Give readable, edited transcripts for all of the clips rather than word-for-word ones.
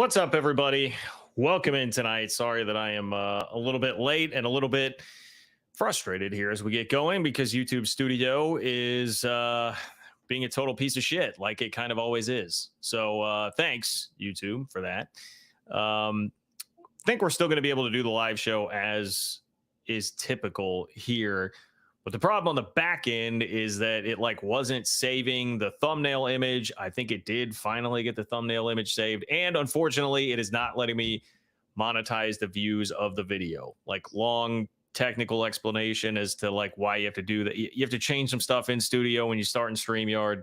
What's up, everybody? Welcome in tonight. Sorry that I am a little bit late and a little bit frustrated here as we get going because YouTube Studio is being a total piece of shit, like it kind of always is. So thanks, YouTube, for that. Think we're still going to be able to do the live show as is typical here. But the problem on the back end is that it wasn't saving the thumbnail image. I think it did finally get the thumbnail image saved. And unfortunately, it is not letting me monetize the views of the video. Long technical explanation as to why you have to do that. You have to change some stuff in Studio when you start in StreamYard.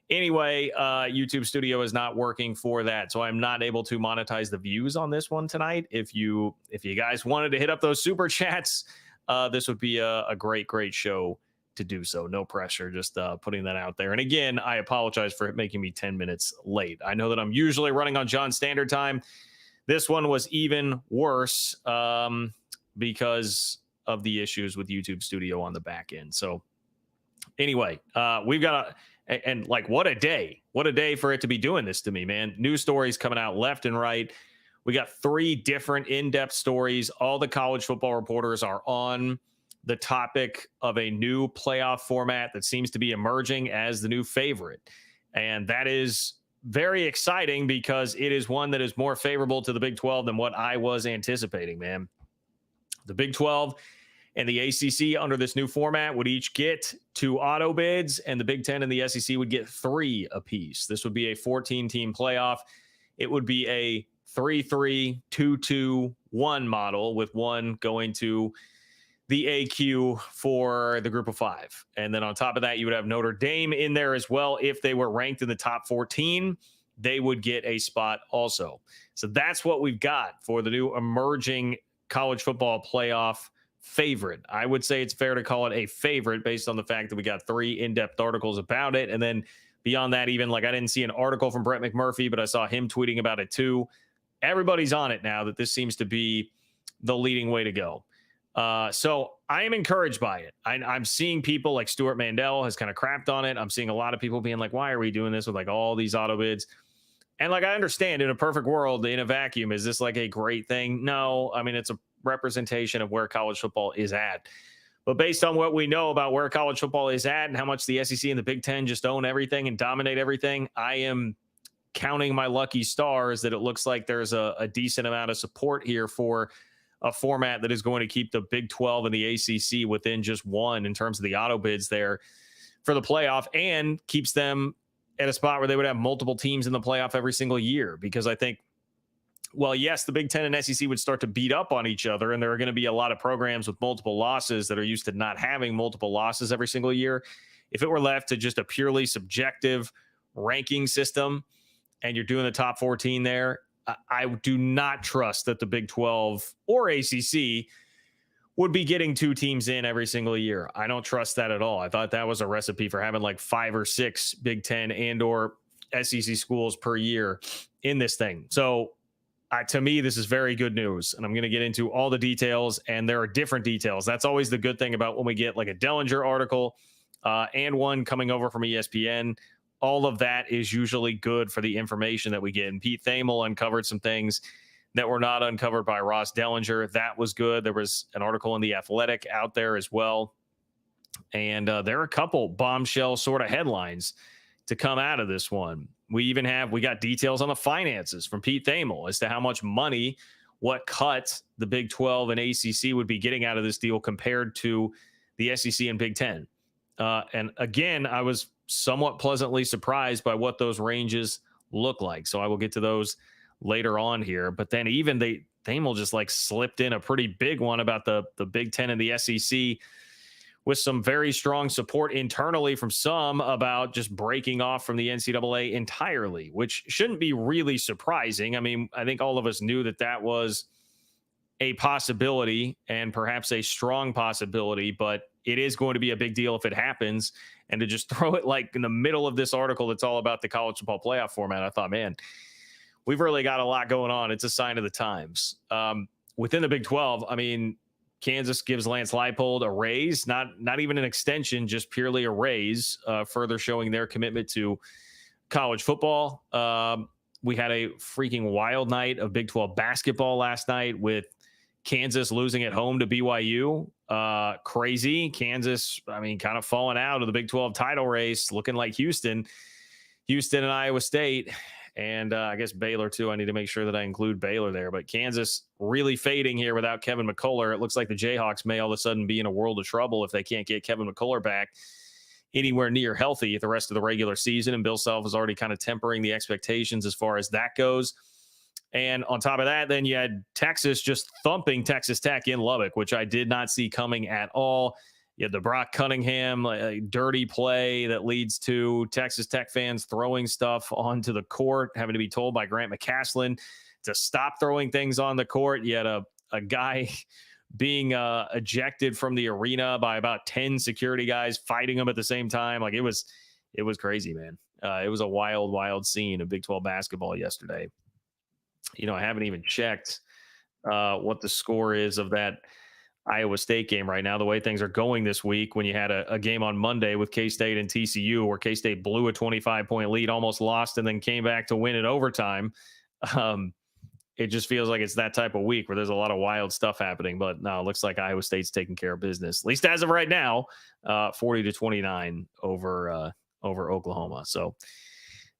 Anyway, YouTube Studio is not working for that. So I'm not able to monetize the views on this one tonight. If you guys wanted to hit up those super chats, this would be a great show to do so. No pressure, just putting that out there. And again, I apologize for making me 10 minutes late. I know that I'm usually running on John Standard Time. This one was even worse because of the issues with YouTube Studio on the back end. So anyway, we've got what a day for it to be doing this to me, man. News stories coming out left and right. We got 3 different in-depth stories. All the college football reporters are on the topic of a new playoff format that seems to be emerging as the new favorite. And that is very exciting because it is one that is more favorable to the Big 12 than what I was anticipating, man. The Big 12 and the ACC under this new format would each get 2 auto bids, and the Big 10 and the SEC would get 3 apiece. This would be a 14-team playoff. It would be a 3-3-2-2-1 model, with one going to the AQ for the group of 5. And then on top of that, you would have Notre Dame in there as well. If they were ranked in the top 14, they would get a spot also. So that's what we've got for the new emerging college football playoff favorite. I would say it's fair to call it a favorite based on the fact that we got 3 in-depth articles about it. And then beyond that, even I didn't see an article from Brett McMurphy, but I saw him tweeting about it too. Everybody's on it now that this seems to be the leading way to go. So I am encouraged by it. I'm seeing people like Stuart Mandel has kind of crapped on it. I'm seeing a lot of people being like, why are we doing this with all these auto bids? And I understand, in a perfect world, in a vacuum, is this a great thing? No, I mean, it's a representation of where college football is at. But based on what we know about where college football is at and how much the SEC and the Big 10 just own everything and dominate everything, I am counting my lucky stars that it looks like there's a decent amount of support here for a format that is going to keep the Big 12 and the ACC within just one in terms of the auto bids there for the playoff, and keeps them at a spot where they would have multiple teams in the playoff every single year. Because I think, well, yes, the Big 10 and SEC would start to beat up on each other, and there are going to be a lot of programs with multiple losses that are used to not having multiple losses every single year. If it were left to just a purely subjective ranking system, and you're doing the top 14 there, I do not trust that the Big 12 or ACC would be getting 2 teams in every single year. I don't trust that at all. I thought that was a recipe for having 5 or 6 Big 10 and or SEC schools per year in this thing. So to me, this is very good news, and I'm going to get into all the details, and there are different details. That's always the good thing about when we get a Dellinger article and one coming over from ESPN. All of that is usually good for the information that we get. And Pete Thamel uncovered some things that were not uncovered by Ross Dellinger. That was good. There was an article in The Athletic out there as well. And there are a couple bombshell sort of headlines to come out of this one. We got details on the finances from Pete Thamel as to how much money, what cut the Big 12 and ACC would be getting out of this deal compared to the SEC and Big 10. And again, I was somewhat pleasantly surprised by what those ranges look like. So I will get to those later on here. But then even Thamel just slipped in a pretty big one about the Big 10 and the SEC, with some very strong support internally from some about just breaking off from the NCAA entirely, which shouldn't be really surprising. I mean, I think all of us knew that was a possibility, and perhaps a strong possibility, but it is going to be a big deal if it happens. And to just throw it in the middle of this article that's all about the college football playoff format, I thought, man, we've really got a lot going on. It's a sign of the times. Within the Big 12, I mean, Kansas gives Lance Lippold a raise, not even an extension, just purely a raise, further showing their commitment to college football. we had a freaking wild night of Big 12 basketball last night with Kansas losing at home to BYU. Crazy. Kansas, I mean, kind of falling out of the Big 12 title race, looking like Houston and Iowa State. And I guess Baylor, too. I need to make sure that I include Baylor there. But Kansas really fading here without Kevin McCullough. It looks like the Jayhawks may all of a sudden be in a world of trouble if they can't get Kevin McCullough back anywhere near healthy the rest of the regular season. And Bill Self is already kind of tempering the expectations as far as that goes. And on top of that, then you had Texas just thumping Texas Tech in Lubbock, which I did not see coming at all. You had the Brock Cunningham dirty play that leads to Texas Tech fans throwing stuff onto the court, having to be told by Grant McCaslin to stop throwing things on the court. You had a guy being ejected from the arena by about 10 security guys fighting him at the same time. Like it was crazy, man. It was a wild scene of Big 12 basketball yesterday. You know, I haven't even checked what the score is of that Iowa State game right now, the way things are going this week, when you had a game on Monday with K-State and TCU where K-State blew a 25-point lead, almost lost, and then came back to win in overtime. It just feels like it's that type of week where there's a lot of wild stuff happening. But no, it looks like Iowa State's taking care of business, at least as of right now, 40-29 over Oklahoma. So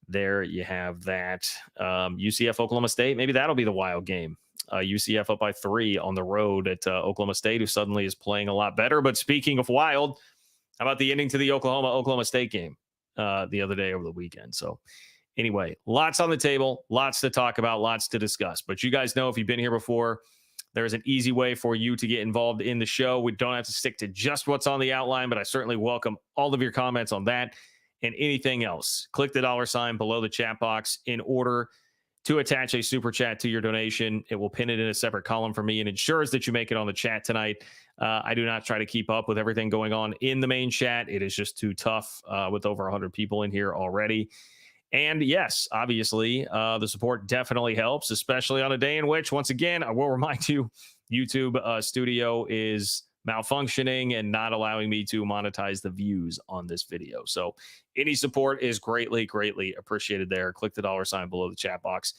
there you have that. UCF Oklahoma State, maybe that'll be the wild game. UCF up by 3 on the road at Oklahoma State, who suddenly is playing a lot better. But speaking of wild, how about the ending to the Oklahoma State game the other day over the weekend? So anyway, lots on the table, lots to talk about, lots to discuss. But you guys know, if you've been here before, there's an easy way for you to get involved in the show. We don't have to stick to just what's on the outline, but I certainly welcome all of your comments on that and anything else. Click the $ below the chat box in order to attach a super chat to your donation. It will pin it in a separate column for me and ensures that you make it on the chat tonight. I do not try to keep up with everything going on in the main chat. It is just too tough with over 100 people in here already. And yes, obviously, the support definitely helps, especially on a day in which, once again, I will remind you, YouTube Studio is malfunctioning and not allowing me to monetize the views on this video. So any support is greatly appreciated there. Click the $ below the chat box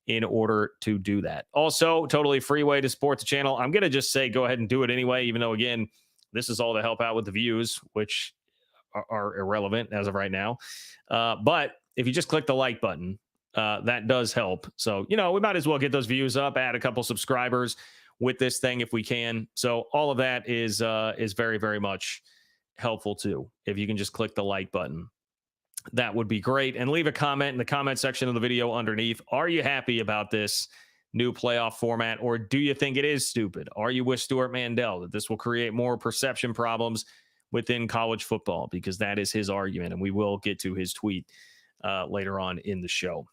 in order to do that. Also, totally free way to support the channel. I'm going to just say go ahead and do it anyway, even though, again, this is all to help out with the views, which are irrelevant as of right now. But if you just click the like button, that does help. So, you know, we might as well get those views up, add a couple subscribers with this thing if we can. So all of that is very much helpful too. If you can just click the like button, that would be great. And leave a comment in the comment section of the video underneath. Are you happy about this new playoff format, or do you think it is stupid? Are you with Stuart Mandel that this will create more perception problems within college football? Because that is his argument, and we will get to his tweet later on in the show.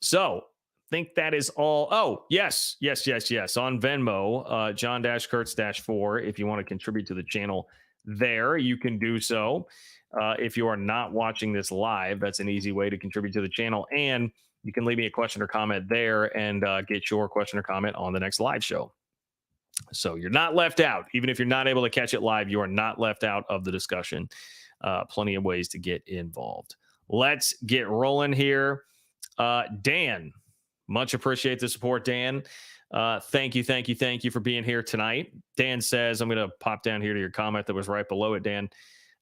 So think that is all. Oh, yes. On Venmo, John-Kurtz-4. If you want to contribute to the channel there, you can do so. If you are not watching this live, that's an easy way to contribute to the channel. And you can leave me a question or comment there and get your question or comment on the next live show. So you're not left out. Even if you're not able to catch it live, you are not left out of the discussion. Plenty of ways to get involved. Let's get rolling here. Dan, much appreciate the support, Dan. Thank you for being here tonight. Dan says, I'm going to pop down here to your comment that was right below it, Dan.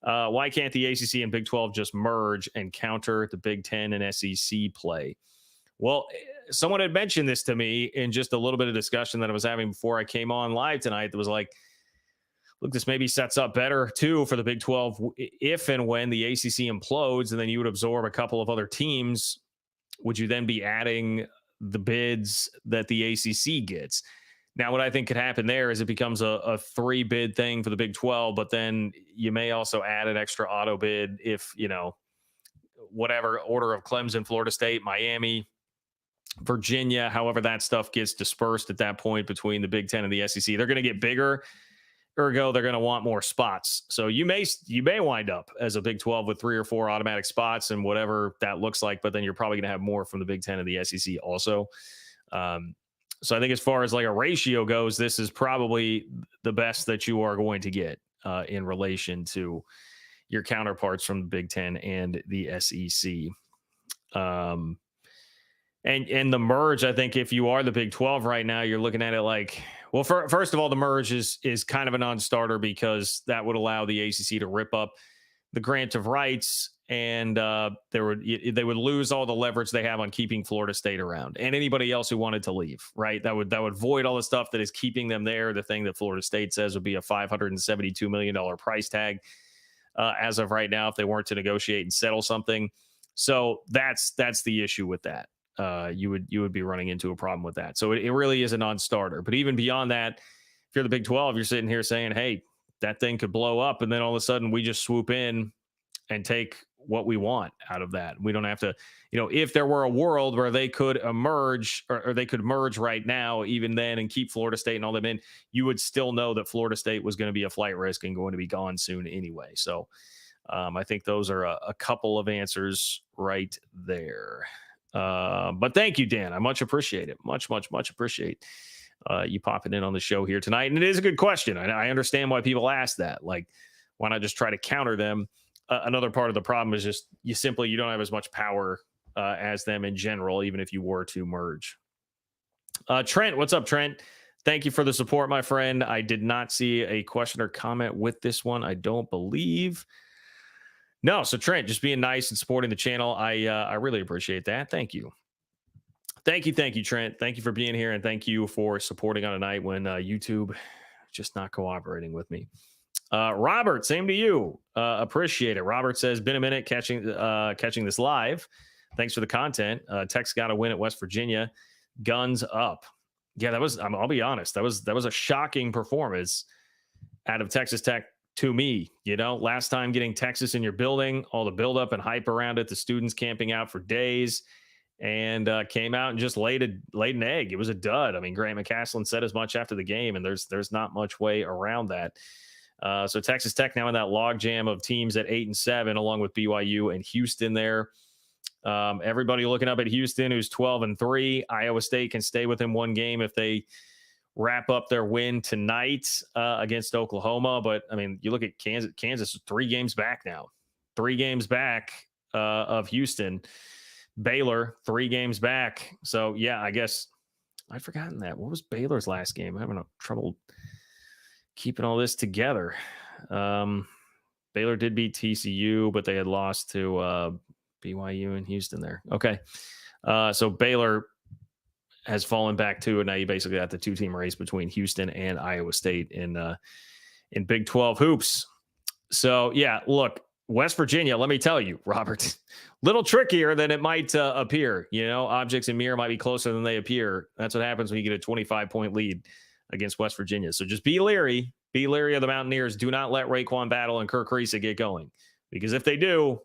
Why can't the ACC and Big 12 just merge and counter the Big 10 and SEC play? Well, someone had mentioned this to me in just a little bit of discussion that I was having before I came on live tonight. That was like, look, this maybe sets up better too for the Big 12 if and when the ACC implodes, and then you would absorb a couple of other teams. Would you then be adding the bids that the ACC gets? Now, what I think could happen there is it becomes a 3-bid thing for the Big 12, but then you may also add an extra auto bid if, you know, whatever order of Clemson, Florida State, Miami, Virginia, however that stuff gets dispersed at that point between the Big 10 and the SEC. They're going to get bigger. Ergo, they're going to want more spots. So you may wind up as a Big 12 with 3 or 4 automatic spots and whatever that looks like, but then you're probably going to have more from the Big 10 and the SEC also. So I think as far as like a ratio goes, this is probably the best that you are going to get in relation to your counterparts from the Big 10 and the SEC. And the merge, I think if you are the Big 12 right now, you're looking at it like, well, first of all, the merge is kind of a non-starter because that would allow the ACC to rip up the grant of rights, and they would lose all the leverage they have on keeping Florida State around and anybody else who wanted to leave. Right, that would void all the stuff that is keeping them there. The thing that Florida State says would be a $572 million price tag as of right now if they weren't to negotiate and settle something. So that's the issue with that. You would be running into a problem with that. So it really is a non-starter. But even beyond that, if you're the Big 12, you're sitting here saying, hey, that thing could blow up, and then all of a sudden we just swoop in and take what we want out of that. We don't have to, if there were a world where they could emerge or they could merge right now, even then, and keep Florida State and all them in, you would still know that Florida State was going to be a flight risk and going to be gone soon anyway. So I think those are a couple of answers right there. But thank you, Dan. I much appreciate it. Much appreciate you popping in on the show here tonight. And it is a good question. I understand why people ask that. Like, why not just try to counter them? Another part of the problem is just you don't have as much power as them in general, even if you were to merge. Trent, what's up, Trent? Thank you for the support, my friend. I did not see a question or comment with this one, I don't believe. No, so Trent, just being nice and supporting the channel. I really appreciate that. Thank you. Thank you, Trent. Thank you for being here, and thank you for supporting on a night when YouTube just not cooperating with me. Robert, same to you. Appreciate it. Robert says, been a minute catching this live. Thanks for the content. Tech's got to win at West Virginia. Guns up. Yeah, that was, I'll be honest, that was a shocking performance out of Texas Tech to me. Last time getting Texas in your building, all the buildup and hype around it, the students camping out for days, and came out and just laid an egg. It was a dud. I mean, Grant McCaslin said as much after the game, and there's not much way around that. So Texas Tech now in that logjam of teams at 8-7, along with BYU and Houston there. Everybody looking up at Houston, who's 12-3. Iowa State can stay within one game if they wrap up their win tonight against Oklahoma. But I mean, you look at Kansas is 3 games back now, 3 games back of Houston. Baylor 3 games back. So yeah, I guess I'd forgotten that. What was Baylor's last game? I'm having trouble keeping all this together. Baylor did beat TCU, but they had lost to BYU and Houston there. Okay. So Baylor has fallen back too, and now you basically got the 2-team race between Houston and Iowa State in Big 12 hoops. So yeah, look, West Virginia, let me tell you, Robert, little trickier than it might appear. Objects in mirror might be closer than they appear. That's what happens when you get a 25-point lead against West Virginia. So just be leery of the Mountaineers. Do not let Raekwon Battle and Kirk Reese get going, because if they do,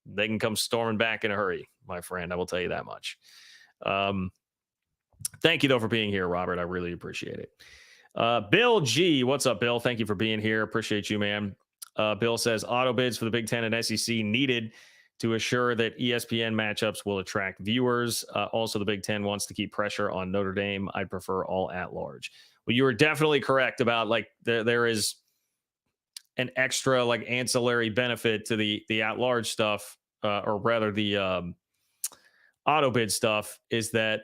they can come storming back in a hurry, my friend. I will tell you that much. Thank you, though, for being here, Robert. I really appreciate it. Bill G, what's up, Bill? Thank you for being here. Appreciate you, man. Bill says auto bids for the Big Ten and SEC needed to assure that ESPN matchups will attract viewers. Also, the Big Ten wants to keep pressure on Notre Dame. I'd prefer all at large. Well, you were definitely correct about there is an extra ancillary benefit to the at large stuff, or rather the auto bid stuff, is that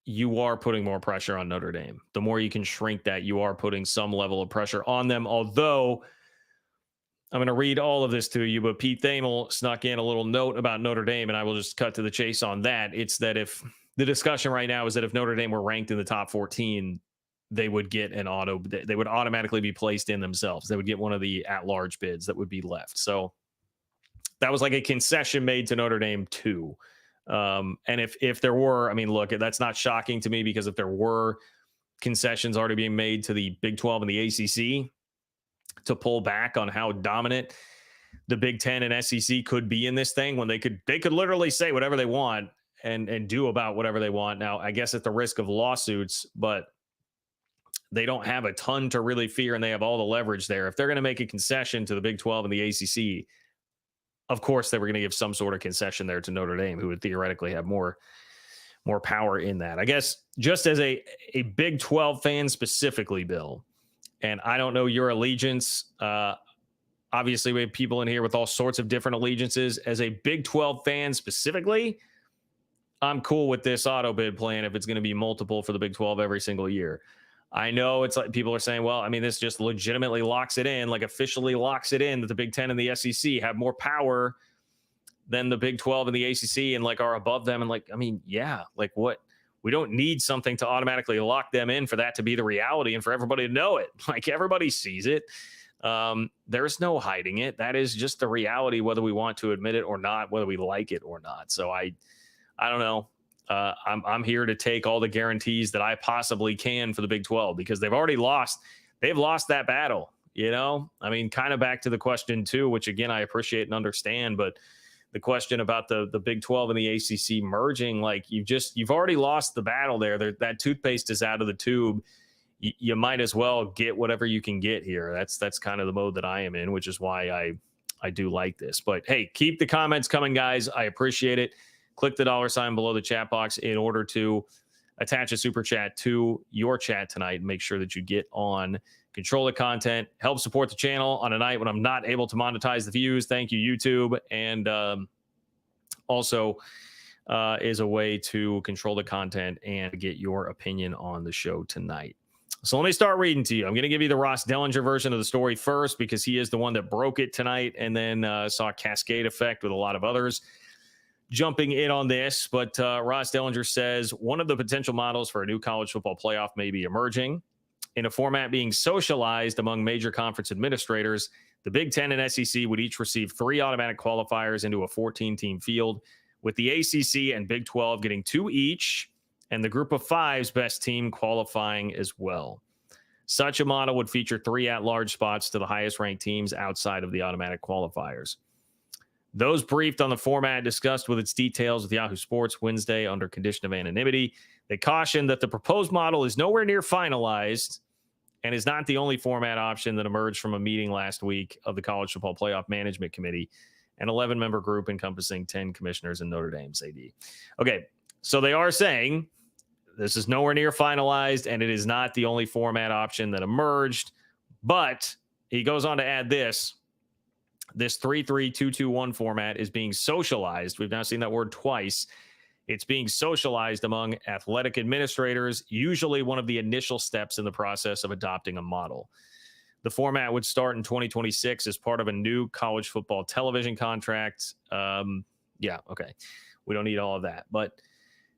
you are putting more pressure on Notre Dame. The more you can shrink that, you are putting some level of pressure on them. Although I'm going to read all of this to you, but Pete Thamel snuck in a little note about Notre Dame, and I will just cut to the chase on that. It's that if the discussion right now is that if Notre Dame were ranked in the top 14, they would get they would automatically be placed in themselves. They would get one of the at-large bids that would be left. So that was like a concession made to Notre Dame too. And if there were, I mean, look, that's not shocking to me, because if there were concessions already being made to the Big 12 and the ACC to pull back on how dominant the Big 10 and SEC could be in this thing, when they could literally say whatever they want and do about whatever they want. Now, I guess at the risk of lawsuits, but they don't have a ton to really fear, and they have all the leverage there. If they're going to make a concession to the Big 12 and the ACC, of course they were going to give some sort of concession there to Notre Dame, who would theoretically have more power in that. I guess just as a Big 12 fan specifically, Bill, and I don't know your allegiance. Obviously, we have people in here with all sorts of different allegiances. As a Big 12 fan specifically, I'm cool with this auto bid plan if it's going to be multiple for the Big 12 every single year. I know it's like people are saying, well, I mean, this just legitimately locks it in, like officially locks it in that the Big 10 and the SEC have more power than the Big 12 and the ACC and like are above them. And like, I mean, yeah, like what? We don't need something to automatically lock them in for that to be the reality and for everybody to know it. Like everybody sees it. There's no hiding it. That is just the reality, whether we want to admit it or not, whether we like it or not. So I don't know. I'm here to take all the guarantees that I possibly can for the Big 12 because they've already lost. They've lost that battle. You know, I mean, kind of back to the question too, which again, I appreciate and understand, but the question about the Big 12 and the ACC merging, like you've already lost the battle there. That toothpaste is out of the tube. You might as well get whatever you can get here. That's kind of the mode that I am in, which is why I do like this. But hey, keep the comments coming, guys. I appreciate it. Click the $ below the chat box in order to attach a super chat to your chat tonight and make sure that you get on. Control the content, help support the channel on a night when I'm not able to monetize the views. Thank you, YouTube. And also is a way to control the content and get your opinion on the show tonight. So let me start reading to you. I'm going to give you the Ross Dellinger version of the story first because he is the one that broke it tonight and then saw a cascade effect with a lot of others jumping in on this. But Ross Dellinger says one of the potential models for a new college football playoff may be emerging. In a format being socialized among major conference administrators, the Big 10 and SEC would each receive 3 automatic qualifiers into a 14-team field, with the ACC and Big 12 getting 2 each, and the Group of Five's best team qualifying as well. Such a model would feature 3 at-large spots to the highest-ranked teams outside of the automatic qualifiers. Those briefed on the format discussed with its details with Yahoo Sports Wednesday under condition of anonymity. They cautioned that the proposed model is nowhere near finalized and is not the only format option that emerged from a meeting last week of the College Football Playoff Management Committee, an 11-member group encompassing 10 commissioners in Notre Dame's AD. Okay, so they are saying this is nowhere near finalized, and it is not the only format option that emerged, but he goes on to add this 3-3-2-2-1 format is being socialized. We've now seen that word twice. It's being socialized among athletic administrators, usually one of the initial steps in the process of adopting a model. The format would start in 2026 as part of a new college football television contract. Yeah, okay. We don't need all of that. But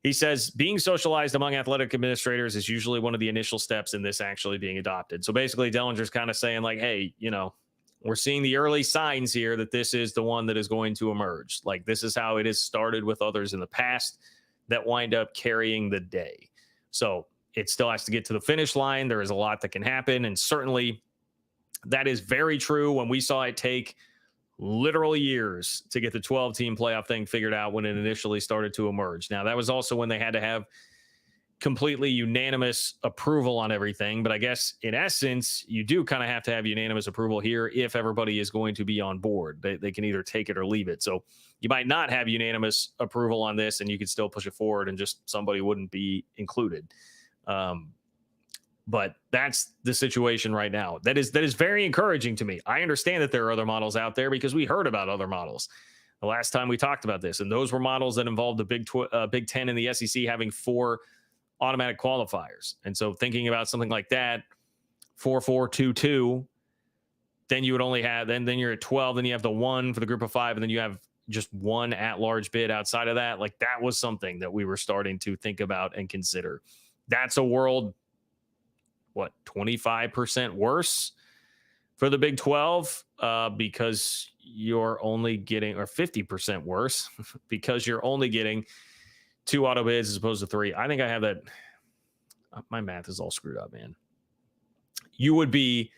he says being socialized among athletic administrators is usually one of the initial steps in this actually being adopted. So basically, Dellinger's kind of saying like, hey, you know, we're seeing the early signs here that this is the one that is going to emerge. Like this is how it has started with others in the past that wind up carrying the day. So it still has to get to the finish line. There is a lot that can happen. And certainly that is very true when we saw it take literal years to get the 12-team playoff thing figured out when it initially started to emerge. Now, that was also when they had to have completely unanimous approval on everything. But I guess in essence, you do kind of have to have unanimous approval here if everybody is going to be on board. They can either take it or leave it. So you might not have unanimous approval on this and you could still push it forward and just somebody wouldn't be included. But that's the situation right now. That is very encouraging to me. I understand that there are other models out there because we heard about other models the last time we talked about this. And those were models that involved the Big 10 and the SEC having 4 automatic qualifiers. And so thinking about something like that, 4-4-2-2, then you would only have, then you're at 12, then you have the 1 for the Group of 5, and then you have just 1 at-large bid outside of that. Like that was something that we were starting to think about and consider. That's a world, 25% worse for the Big 12 because you're only getting, or 50% worse because you're only getting 2 auto bids as opposed to 3. I think I have that. My math is all screwed up, man. You would be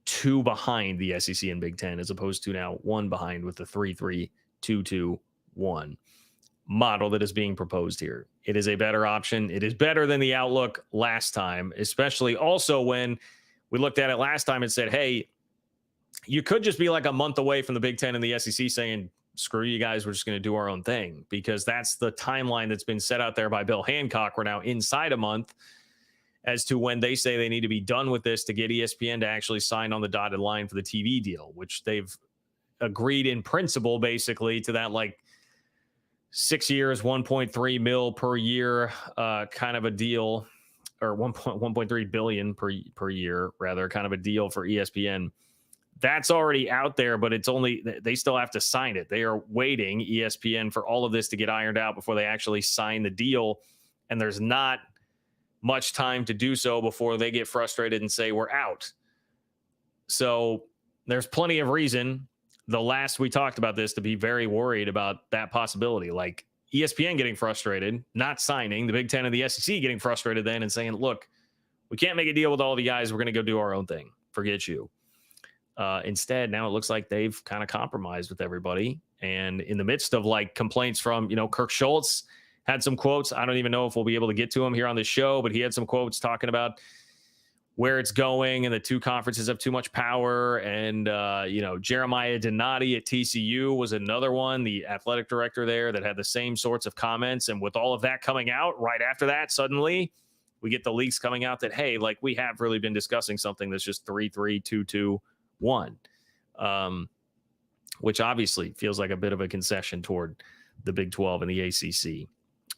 2 behind the SEC and Big 10 as opposed to now 1 behind with the 3-3-2-2-1 model that is being proposed here. It is a better option. It is better than the outlook last time, especially also when we looked at it last time and said, hey, you could just be like a month away from the Big 10 and the SEC saying, screw you guys, we're just going to do our own thing, because that's the timeline that's been set out there by Bill Hancock. We're now inside a month as to when they say they need to be done with this to get ESPN to actually sign on the dotted line for the TV deal, which they've agreed in principle basically to that like 6 years, 1.3 mil per year, kind of a deal, or 1.3 billion per year, rather, kind of a deal for ESPN. That's already out there, but it's only, they still have to sign it. They are waiting, ESPN, for all of this to get ironed out before they actually sign the deal. And there's not much time to do so before they get frustrated and say, we're out. So there's plenty of reason, the last we talked about this, to be very worried about that possibility. Like ESPN getting frustrated, not signing, the Big Ten and the SEC getting frustrated then and saying, look, we can't make a deal with all the guys. We're going to go do our own thing. Forget you. Instead, now it looks like they've kind of compromised with everybody. And in the midst of like complaints from, Kirk Schultz had some quotes. I don't even know if we'll be able to get to him here on the show, but he had some quotes talking about where it's going, and the two conferences have too much power. And, Jeremiah Donati at TCU was another one, the athletic director there, that had the same sorts of comments. And with all of that coming out right after that, suddenly we get the leaks coming out that, hey, like, we have really been discussing something that's just 3-3, 2-2-1, which obviously feels like a bit of a concession toward the Big 12 and the ACC.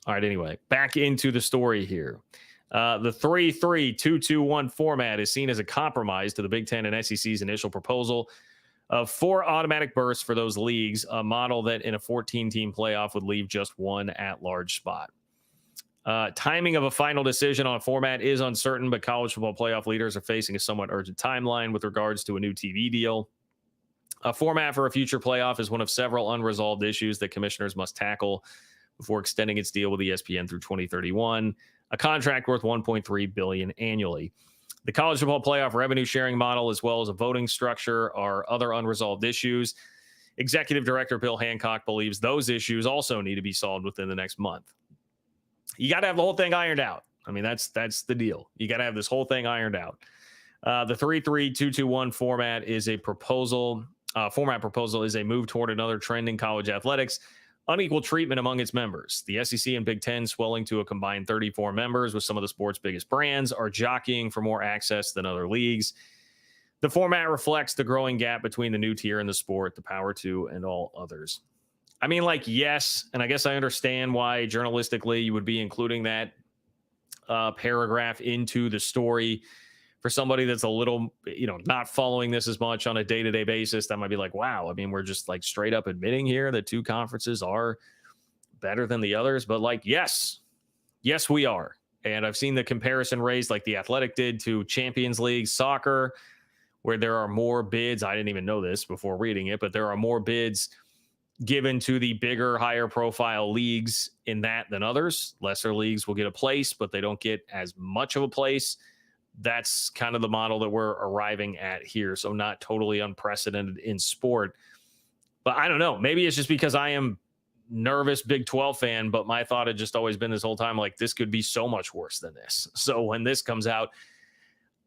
All right, anyway, back into the story here. The 3-3-2-2-1 format is seen as a compromise to the Big Ten and SEC's initial proposal of 4 automatic berths for those leagues, a model that in a 14-team playoff would leave just one at-large spot. Timing of a final decision on a format is uncertain, but college football playoff leaders are facing a somewhat urgent timeline with regards to a new TV deal. A format for a future playoff is one of several unresolved issues that commissioners must tackle before extending its deal with ESPN through 2031, a contract worth $1.3 billion annually. The college football playoff revenue sharing model, as well as a voting structure, are other unresolved issues. Executive Director Bill Hancock believes those issues also need to be solved within the next month. You got to have the whole thing ironed out. I mean, that's the deal. You got to have this whole thing ironed out. The 3-3-2-2-1 format is a proposal. Format proposal is a move toward another trend in college athletics: unequal treatment among its members. The SEC and Big Ten, swelling to a combined 34 members with some of the sport's biggest brands, are jockeying for more access than other leagues. The format reflects the growing gap between the new tier and the sport, the Power 2, and all others. I mean, like, yes, and I guess I understand why journalistically you would be including that paragraph into the story. For somebody that's a little, not following this as much on a day-to-day basis, that might be like, wow, I mean, we're just like straight up admitting here that two conferences are better than the others. But like, yes, we are. And I've seen the comparison raised like the Athletic did to Champions League soccer, where there are more bids. I didn't even know this before reading it, but there are more bids given to the bigger, higher profile leagues in that than others. Lesser leagues will get a place, but they don't get as much of a place. That's kind of the model that we're arriving at here. So not totally unprecedented in sport, but I don't know. Maybe it's just because I am nervous Big 12 fan, but my thought had just always been this whole time, like, this could be so much worse than this. So when this comes out,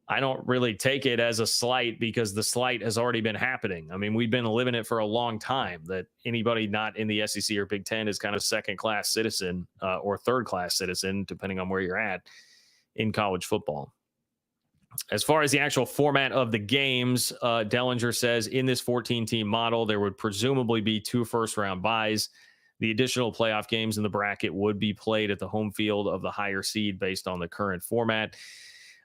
I don't really take it as a slight, because the slight has already been happening. I mean, we've been living it for a long time, that anybody not in the SEC or Big Ten is kind of second-class citizen or third-class citizen, depending on where you're at in college football. As far as the actual format of the games, Dellinger says in this 14-team model, there would presumably be 2 first-round byes. The additional playoff games in the bracket would be played at the home field of the higher seed based on the current format.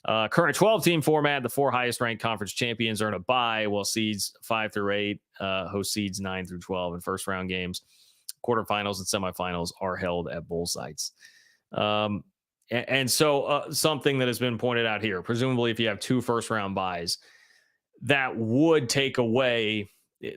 Current 12-team format, the 4 highest-ranked conference champions earn a bye, while seeds 5 through 8 host seeds 9 through 12 in first-round games. Quarterfinals and semifinals are held at bowl sites. And so something that has been pointed out here, presumably if you have 2 first-round byes, that would take away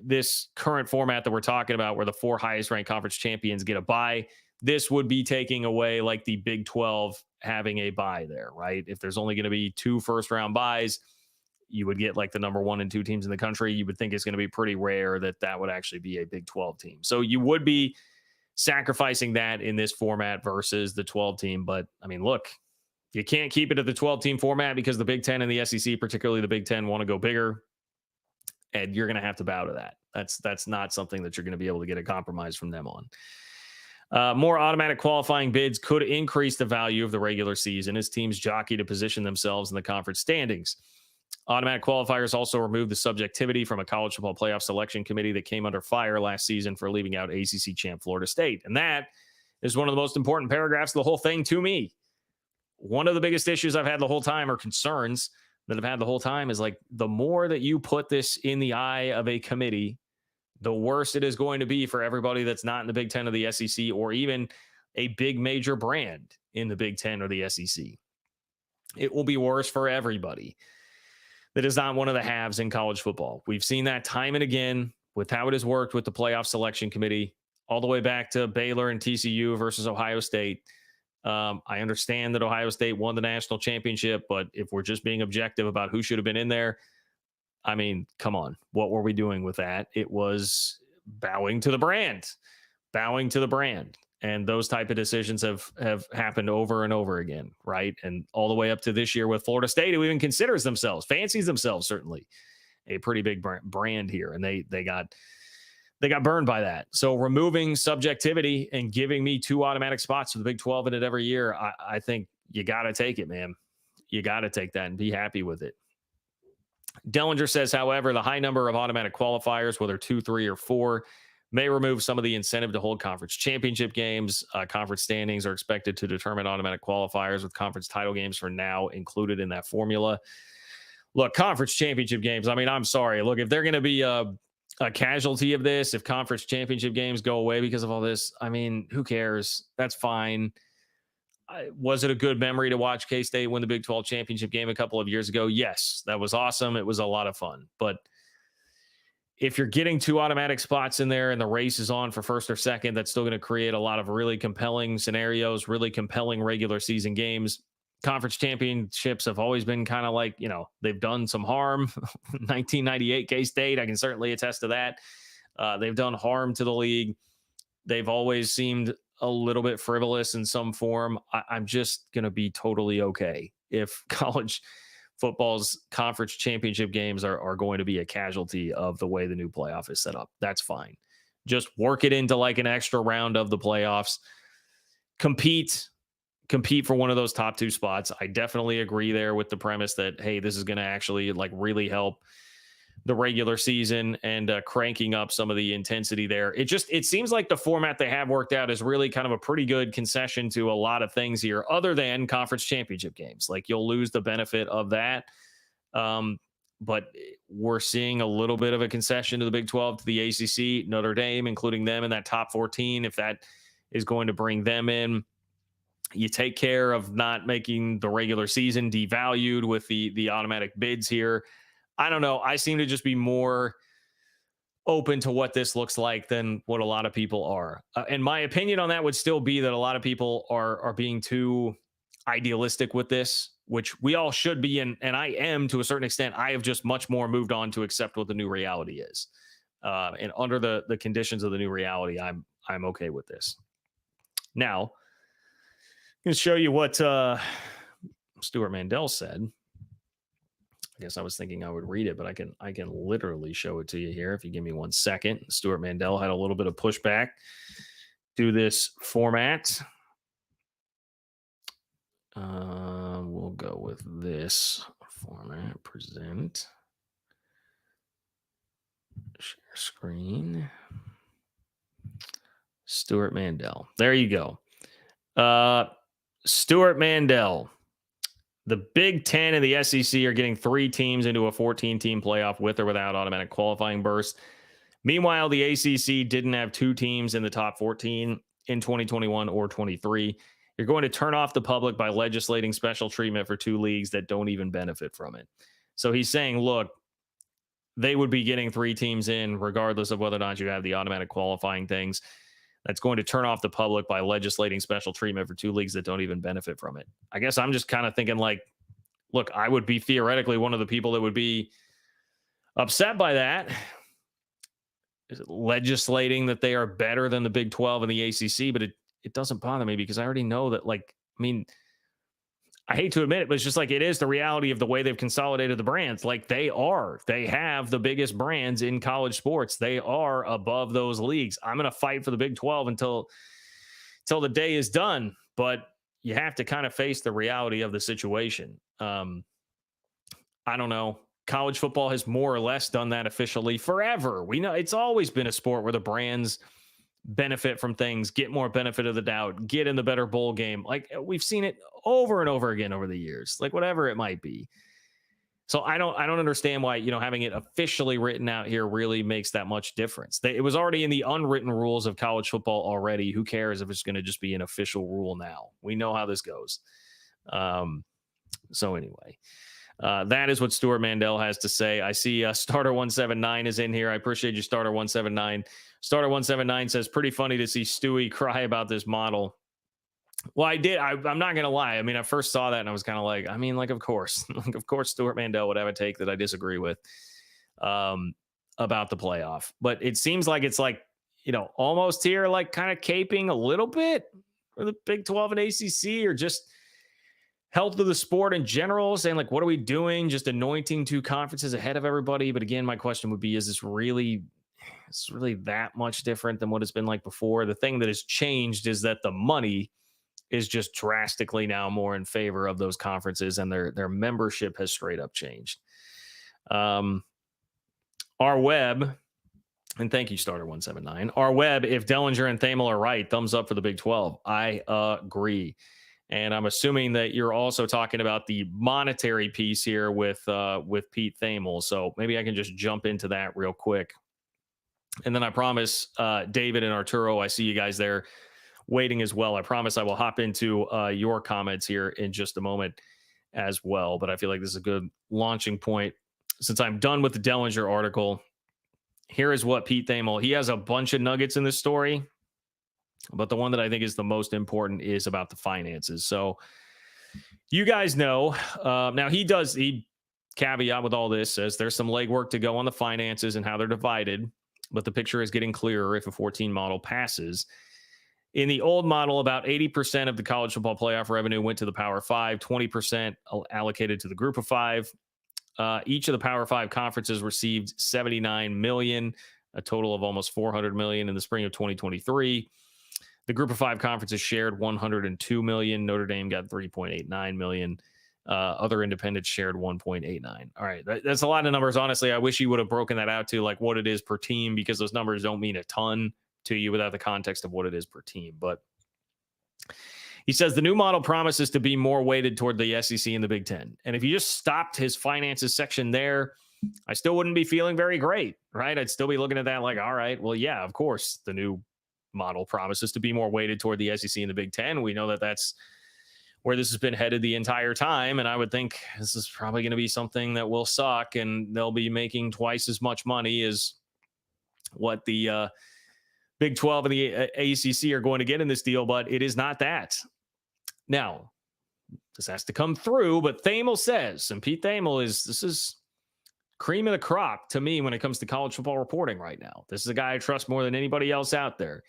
this current format that we're talking about, where the 4 highest-ranked conference champions get a bye. This would be taking away like the Big 12 having a bye there, right? If there's only going to be 2 first-round byes, you would get like the number 1 and 2 teams in the country. You would think it's going to be pretty rare that would actually be a Big 12 team. So you would be sacrificing that in this format versus the 12 team. But I mean, look, you can't keep it at the 12 team format because the Big 10 and the SEC, particularly the Big 10, want to go bigger, and you're going to have to bow to that. That's not something that you're going to be able to get a compromise from them on. More automatic qualifying bids could increase the value of the regular season as teams jockey to position themselves in the conference standings. Automatic qualifiers also removed the subjectivity from a college football playoff selection committee that came under fire last season for leaving out ACC champ Florida State. And that is one of the most important paragraphs of the whole thing to me. One of the biggest issues I've had the whole time, or concerns that I've had the whole time, is like the more that you put this in the eye of a committee, the worse it is going to be for everybody that's not in the Big Ten or the SEC, or even a big major brand in the Big Ten or the SEC. It will be worse for everybody that is not one of the halves in college football. We've seen that time and again with how it has worked with the playoff selection committee, all the way back to Baylor and TCU versus Ohio State. I understand that Ohio State won the national championship, but if we're just being objective about who should have been in there, I mean, come on. What were we doing with that? It was bowing to the brand. And those type of decisions have happened over and over again, right? And all the way up to this year with Florida State, who even considers themselves, fancies themselves, certainly a pretty big brand here. And they got burned by that. So removing subjectivity and giving me 2 automatic spots for the Big 12 in it every year, I think you got to take it, man. You got to take that and be happy with it. Dellinger says, however, the high number of automatic qualifiers, whether 2, 3, or 4, may remove some of the incentive to hold conference championship games. Conference standings are expected to determine automatic qualifiers, with conference title games for now included in that formula. Look, conference championship games, I mean, I'm sorry. Look, if they're going to be a casualty of this, if conference championship games go away because of all this, I mean, who cares? That's fine. Was it a good memory to watch K-State win the Big 12 championship game a couple of years ago? Yes, that was awesome. It was a lot of fun. But if you're getting 2 automatic spots in there and the race is on for first or second, that's still going to create a lot of really compelling scenarios, really compelling regular season games. Conference championships have always been kind of like, you know, they've done some harm. 1998 K-State, I can certainly attest to that. They've done harm to the league. They've always seemed a little bit frivolous in some form. I'm just going to be totally okay if college football's conference championship games are going to be a casualty of the way the new playoff is set up. That's fine. Just work it into like an extra round of the playoffs. Compete for one of those top 2 spots. I definitely agree there with the premise that, hey, this is going to actually like really help the regular season and cranking up some of the intensity there. It seems like the format they have worked out is really kind of a pretty good concession to a lot of things here, other than conference championship games. Like, you'll lose the benefit of that. But we're seeing a little bit of a concession to the Big 12, to the ACC, Notre Dame, including them in that top 14. If that is going to bring them in, you take care of not making the regular season devalued with the automatic bids here. I don't know. I seem to just be more open to what this looks like than what a lot of people are. And my opinion on that would still be that a lot of people are being too idealistic with this, which we all should be. And I am, to a certain extent. I have just much more moved on to accept what the new reality is. And under the conditions of the new reality, I'm okay with this. Now, I'm going to show you what Stuart Mandel said. I guess I was thinking I would read it, but I can literally show it to you here if you give me 1 second. Stuart Mandel had a little bit of pushback to this format. We'll go with this format. Present. Share screen. Stuart Mandel. There you go. Stuart Mandel. The Big Ten and the SEC are getting 3 teams into a 14-team playoff with or without automatic qualifying bursts. Meanwhile, the ACC didn't have 2 teams in the top 14 in 2021 or 23. You're going to turn off the public by legislating special treatment for 2 leagues that don't even benefit from it. So he's saying, look, they would be getting 3 teams in regardless of whether or not you have the automatic qualifying things. That's going to turn off the public by legislating special treatment for 2 leagues that don't even benefit from it. I guess I'm just kind of thinking like, look, I would be theoretically one of the people that would be upset by that. Is it legislating that they are better than the Big 12 and the ACC? But it doesn't bother me because I already know that, like, I mean, I hate to admit it, but it's just like it is the reality of the way they've consolidated the brands. Like they have the biggest brands in college sports. They are above those leagues. I'm going to fight for the Big 12 until the day is done. But you have to kind of face the reality of the situation. I don't know. College football has more or less done that officially forever. We know it's always been a sport where the brands benefit from things, get more benefit of the doubt, get in the better bowl game. Like we've seen it over and over again over the years, like whatever it might be. So I don't understand why, having it officially written out here really makes that much difference. It was already in the unwritten rules of college football already. Who cares if it's going to just be an official rule now? We know how this goes. So anyway, that is what Stuart Mandel has to say. I see Starter 179 is in here. I appreciate you, Starter 179. Starter 179 says, pretty funny to see Stewie cry about this model. Well, I did. I'm not going to lie. I mean, I first saw that and I was kind of like, of course, of course, Stuart Mandel would have a take that I disagree with about the playoff. But it seems like it's like, almost here, like kind of caping a little bit for the Big 12 and ACC, or just health of the sport in general, saying like, what are we doing? Just anointing two conferences ahead of everybody. But again, my question would be, is this really that much different than what it's been like before? The thing that has changed is that the money is just drastically now more in favor of those conferences, and their membership has straight up changed. Our web, and thank you, Starter 179. Our web, if Dellinger and Thamel are right, thumbs up for the Big 12. I agree. And I'm assuming that you're also talking about the monetary piece here with Pete Thamel. So maybe I can just jump into that real quick. And then I promise, David and Arturo, I see you guys there waiting as well. I promise I will hop into your comments here in just a moment as well. But I feel like this is a good launching point. Since I'm done with the Dellinger article, here is what Pete Thamel, he has a bunch of nuggets in this story, but the one that I think is the most important is about the finances. So you guys know, now he caveat with all this, says there's some legwork to go on the finances and how they're divided, but the picture is getting clearer if a 14 model passes. In the old model, about 80% of the college football playoff revenue went to the Power Five, 20% allocated to the Group of Five. Each of the Power Five conferences received $79 million, a total of almost $400 million in the spring of 2023. The Group of Five conferences shared $102 million. Notre Dame got $3.89 million. Other independents shared $1.89. All right, that's a lot of numbers. Honestly, I wish you would have broken that out to like what it is per team, because those numbers don't mean a ton to you without the context of what it is per team. But he says the new model promises to be more weighted toward the SEC and the Big Ten. And if you just stopped his finances section there, I still wouldn't be feeling very great, right? I'd still be looking at that like, all right, well, yeah, of course, the new model promises to be more weighted toward the SEC and the Big Ten. We know that that's where this has been headed the entire time. And I would think this is probably going to be something that will suck, and they'll be making twice as much money as what the Big 12 and the ACC are going to get in this deal, but it is not that. Now, this has to come through, but Thamel says, and Pete Thamel this is cream of the crop to me when it comes to college football reporting right now. This is a guy I trust more than anybody else out there.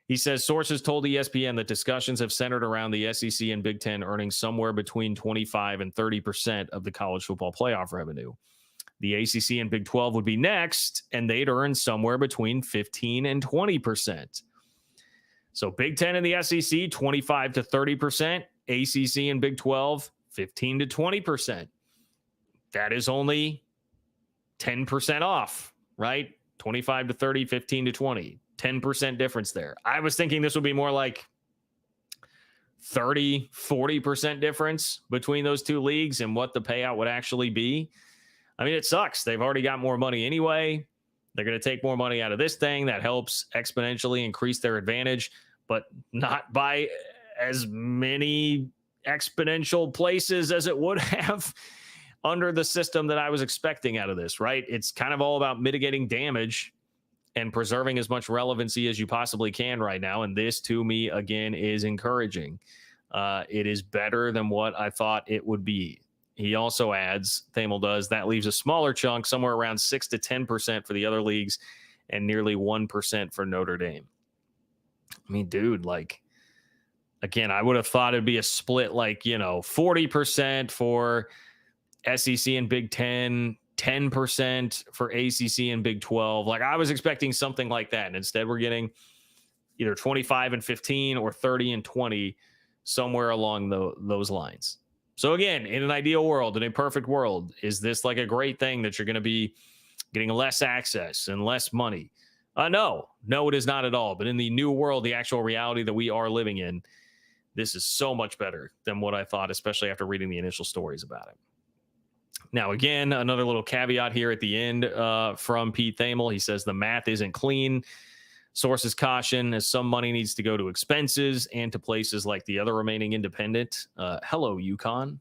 He says sources told ESPN that discussions have centered around the SEC and Big Ten earning somewhere between 25 and 30% of the college football playoff revenue. The ACC and Big 12 would be next, and they'd earn somewhere between 15 and 20%. So Big 10 and the SEC, 25 to 30%. ACC and Big 12, 15 to 20%. That is only 10% off, right? 25 to 30, 15 to 20. 10% difference there. I was thinking this would be more like 30, 40% difference between those two leagues and what the payout would actually be. I mean, it sucks. They've already got more money anyway. They're going to take more money out of this thing. That helps exponentially increase their advantage, but not by as many exponential places as it would have under the system that I was expecting out of this, right? It's kind of all about mitigating damage and preserving as much relevancy as you possibly can right now. And this, to me, again, is encouraging. It is better than what I thought it would be. He also adds, Thamel does, that leaves a smaller chunk, somewhere around 6 to 10% for the other leagues and nearly 1% for Notre Dame. I mean, dude, like, again, I would have thought it'd be a split, like, 40% for SEC and Big 10, 10% for ACC and Big 12. Like, I was expecting something like that. And instead, we're getting either 25 and 15 or 30 and 20, somewhere along those lines. So again, in an ideal world, in a perfect world, is this like a great thing that you're going to be getting less access and less money? No, it is not at all. But in the new world, the actual reality that we are living in, this is so much better than what I thought, especially after reading the initial stories about it. Now, again, another little caveat here at the end from Pete Thamel. He says the math isn't clean. Sources caution as some money needs to go to expenses and to places like the other remaining independent. Hello, UConn.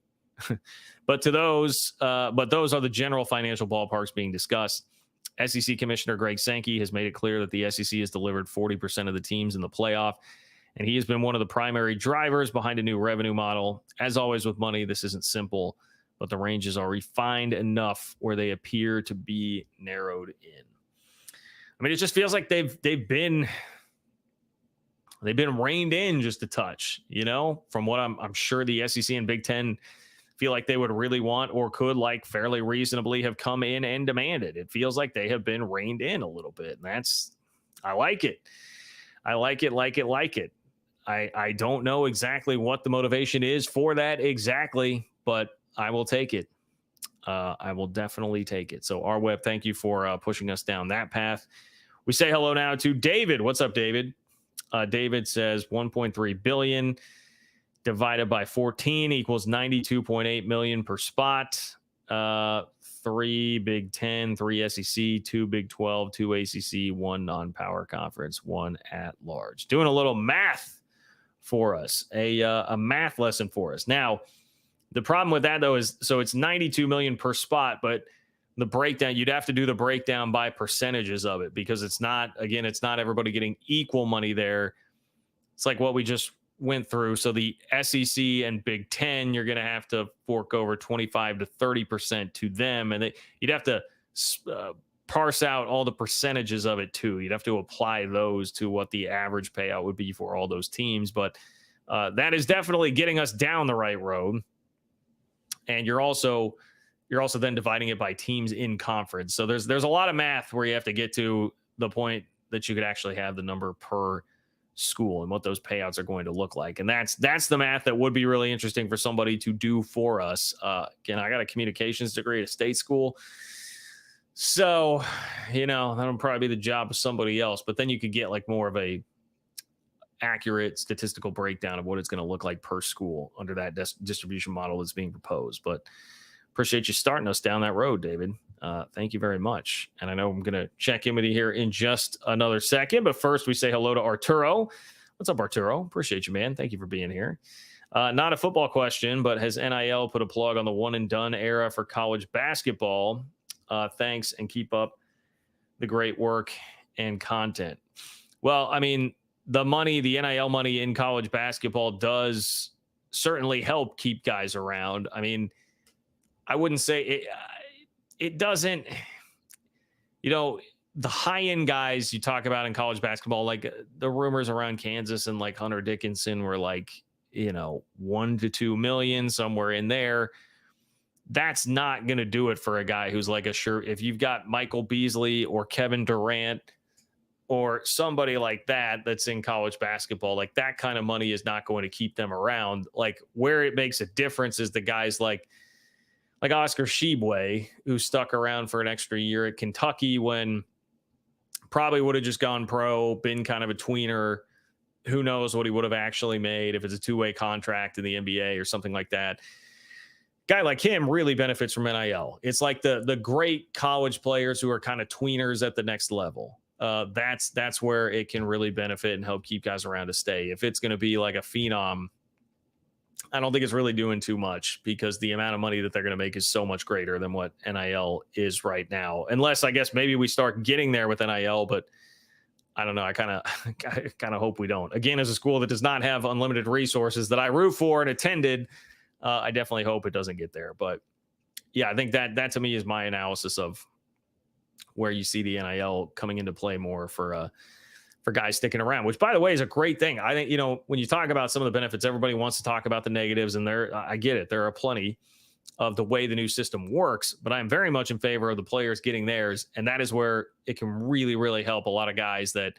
but those are the general financial ballparks being discussed. SEC Commissioner Greg Sankey has made it clear that the SEC has delivered 40% of the teams in the playoff, and he has been one of the primary drivers behind a new revenue model. As always with money, this isn't simple, but the ranges are refined enough where they appear to be narrowed in. I mean, it just feels like they've been reined in just a touch, from what I'm sure the SEC and Big Ten feel like they would really want or could like fairly reasonably have come in and demanded. It feels like they have been reined in a little bit. And I like it. I like it. I don't know exactly what the motivation is for that exactly, but I will take it. I will definitely take it. So RWeb, thank you for pushing us down that path. We say hello now to David. What's up, David? David says 1.3 billion divided by 14 equals 92.8 million per spot. 3 Big 10, 3 SEC, 2 Big 12, 2 ACC, 1 non-power conference, 1 at large. Doing a little math for us, a math lesson for us. Now, the problem with that, though, is so it's 92 million per spot, but the breakdown, you'd have to do the breakdown by percentages of it because it's not everybody getting equal money there. It's like what we just went through. So the SEC and Big Ten, you're going to have to fork over 25 to 30% to them. And you'd have to parse out all the percentages of it too. You'd have to apply those to what the average payout would be for all those teams. But that is definitely getting us down the right road. And you're also then dividing it by teams in conference. So there's a lot of math where you have to get to the point that you could actually have the number per school and what those payouts are going to look like. And that's the math that would be really interesting for somebody to do for us. Again, I got a communications degree at a state school. So, that'll probably be the job of somebody else. But then you could get like more of a accurate statistical breakdown of what it's going to look like per school under that distribution model that's being proposed. But appreciate you starting us down that road, David. Thank you very much. And I know I'm going to check in with you here in just another second. But first, we say hello to Arturo. What's up, Arturo? Appreciate you, man. Thank you for being here. Not a football question, but has NIL put a plug on the one-and-done era for college basketball? Thanks, and keep up the great work and content. Well, I mean, the NIL money in college basketball does certainly help keep guys around. I mean, I wouldn't say it doesn't, the high-end guys you talk about in college basketball, like the rumors around Kansas and like Hunter Dickinson were like, 1 to 2 million, somewhere in there. That's not going to do it for a guy who's like if you've got Michael Beasley or Kevin Durant or somebody like that's in college basketball, like that kind of money is not going to keep them around. Like where it makes a difference is the guys like Oscar Tshiebwe, who stuck around for an extra year at Kentucky when probably would have just gone pro, been kind of a tweener. Who knows what he would have actually made if it's a two-way contract in the NBA or something like that. Guy like him really benefits from NIL. It's like the great college players who are kind of tweeners at the next level. That's where it can really benefit and help keep guys around to stay. If it's going to be like a phenom, I don't think it's really doing too much because the amount of money that they're going to make is so much greater than what NIL is right now. Unless I guess maybe we start getting there with NIL, but I don't know. I kind of hope we don't. Again, as a school that does not have unlimited resources that I root for and attended, I definitely hope it doesn't get there. But yeah, I think that to me is my analysis of where you see the NIL coming into play more for guys sticking around, which by the way is a great thing. I think, when you talk about some of the benefits, everybody wants to talk about the negatives, and I get it. There are plenty of the way the new system works, but I'm very much in favor of the players getting theirs. And that is where it can really, really help a lot of guys that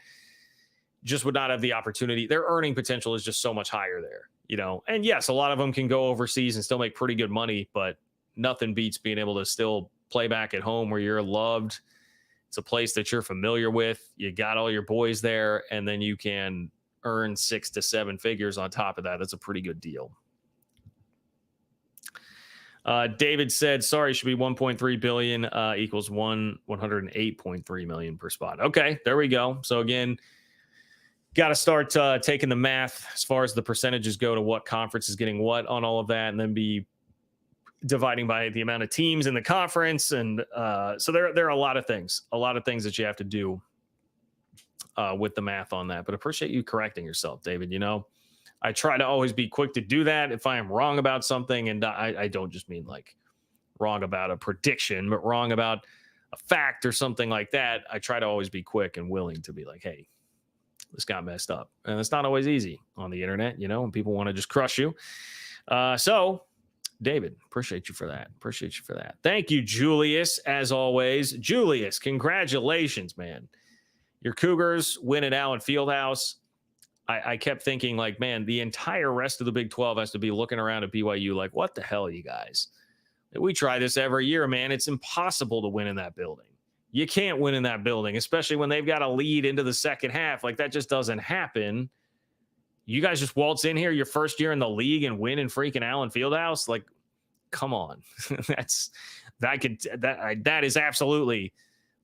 just would not have the opportunity. Their earning potential is just so much higher there. And yes, a lot of them can go overseas and still make pretty good money, but nothing beats being able to still play back at home where you're loved. It's a place that you're familiar with. You got all your boys there, and then you can earn 6 to 7 figures on top of that. That's a pretty good deal. David said, sorry, should be 1.3 billion equals 108.3 million per spot. Okay, there we go. So again, got to start taking the math as far as the percentages go to what conference is getting what on all of that, and then be dividing by the amount of teams in the conference. And so there are a lot of things that you have to do with the math on that. But appreciate you correcting yourself, David. I try to always be quick to do that if I am wrong about something. And I don't just mean like wrong about a prediction, but wrong about a fact or something like that. I try to always be quick and willing to be like, hey, this got messed up. And it's not always easy on the internet, when people want to just crush you. So David, appreciate you for that. Thank you, Julius, as always. Julius, congratulations, man. Your Cougars win at Allen Fieldhouse. I kept thinking, like, man, the entire rest of the Big 12 has to be looking around at BYU like, what the hell, you guys? We try this every year, man. It's impossible to win in that building. You can't win in that building, especially when they've got a lead into the second half. Like, that just doesn't happen. You guys just waltz in here your first year in the league and win in freaking Allen Fieldhouse? Like, come on. That is absolutely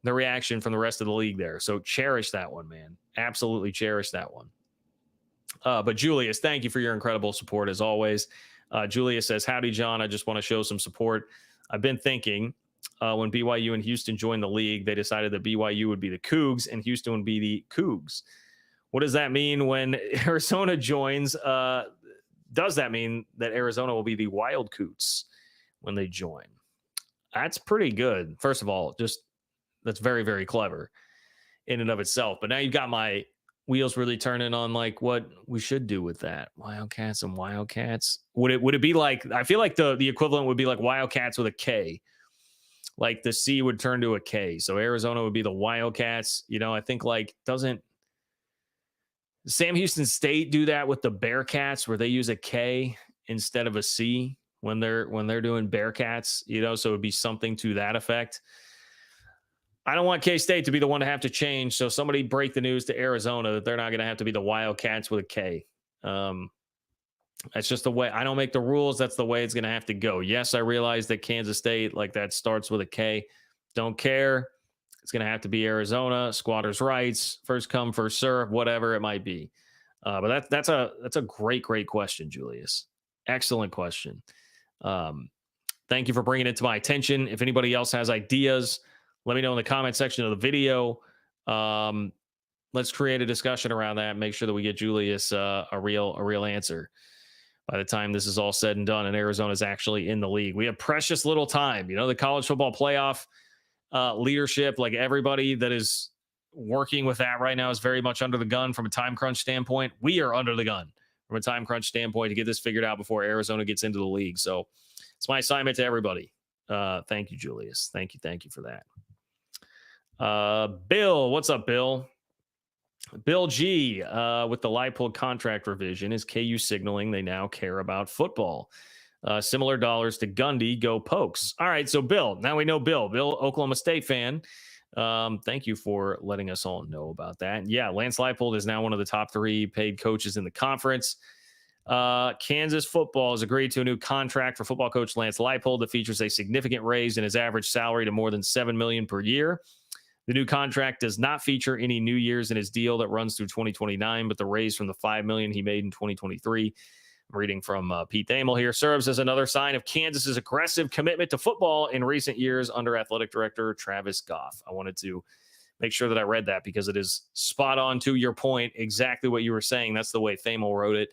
the reaction from the rest of the league there. So cherish that one, man. Absolutely cherish that one. But Julius, thank you for your incredible support as always. Julius says, howdy, John. I just want to show some support. I've been thinking when BYU and Houston joined the league, they decided that BYU would be the Cougs and Houston would be the Cougs. What does that mean when Arizona joins? Does that mean that Arizona will be the Wildcats when they join? That's pretty good. First of all, that's very, very clever in and of itself. But now you've got my wheels really turning on like what we should do with that. Wildcats and Wildcats. Would it be like, I feel like the equivalent would be like Wildcats with a K. Like the C would turn to a K. So Arizona would be the Wildcats. I think like doesn't Sam Houston State do that with the Bearcats where they use a K instead of a C when they're doing Bearcats, so it would be something to that effect. I don't want K-State to be the one to have to change. So somebody break the news to Arizona that they're not going to have to be the Wildcats with a K. That's just the way. I don't make the rules. That's the way it's going to have to go. Yes, I realize that Kansas State, like that starts with a K. Don't care. It's going to have to be Arizona, squatters' rights, first come, first serve, whatever it might be. But that's a great question, Julius. Excellent question. Thank you for bringing it to my attention. If anybody else has ideas, let me know in the comment section of the video. Let's create a discussion around that. Make sure that we get Julius a real answer by the time this is all said and done and Arizona is actually in the league. We have precious little time. The college football playoff leadership, like everybody that is working with that right now is very much under the gun from a time crunch standpoint. We are under the gun from a time crunch standpoint to get this figured out before Arizona gets into the league. So it's my assignment to everybody. Thank you, Julius. Thank you for that. Bill, what's up, Bill? Bill G, with the Lippold contract revision, is KU signaling they now care about football? Similar dollars to Gundy, go Pokes. All right, so Bill, now we know Bill, Oklahoma State fan. Thank you for letting us all know about that. Yeah, Lance Lippold is now one of the top 3 paid coaches in the conference. Kansas football has agreed to a new contract for football coach Lance Lippold that features a significant raise in his average salary to more than $7 million per year. The new contract does not feature any new years in his deal that runs through 2029, but the raise from the $5 million he made in 2023, I'm reading from Pete Thamel here, serves as another sign of Kansas's aggressive commitment to football in recent years under athletic director Travis Goff. I wanted to make sure that I read that because it is spot on to your point, exactly what you were saying. That's the way Thamel wrote it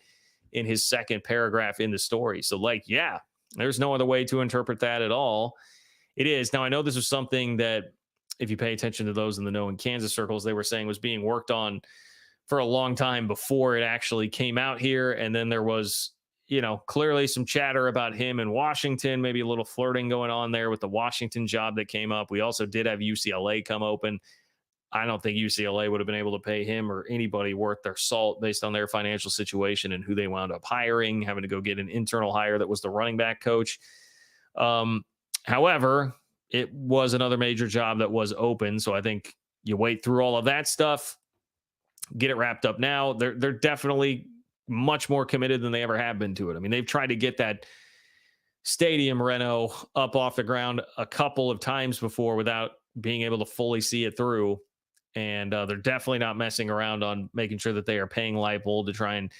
in his second paragraph in the story. So yeah, there's no other way to interpret that at all. It is. Now, I know this is something that, if you pay attention to those in the know in Kansas circles, they were saying was being worked on for a long time before it actually came out here. And then there was, clearly some chatter about him in Washington, maybe a little flirting going on there with the Washington job that came up. We also did have UCLA come open. I don't think UCLA would have been able to pay him or anybody worth their salt based on their financial situation and who they wound up hiring, having to go get an internal hire that was the running back coach. However, it was another major job that was open. So I think you wait through all of that stuff, get it wrapped up now. They're definitely much more committed than they ever have been to it. I mean, they've tried to get that stadium reno up off the ground a couple of times before without being able to fully see it through. And they're definitely not messing around on making sure that they are paying Lippold to try and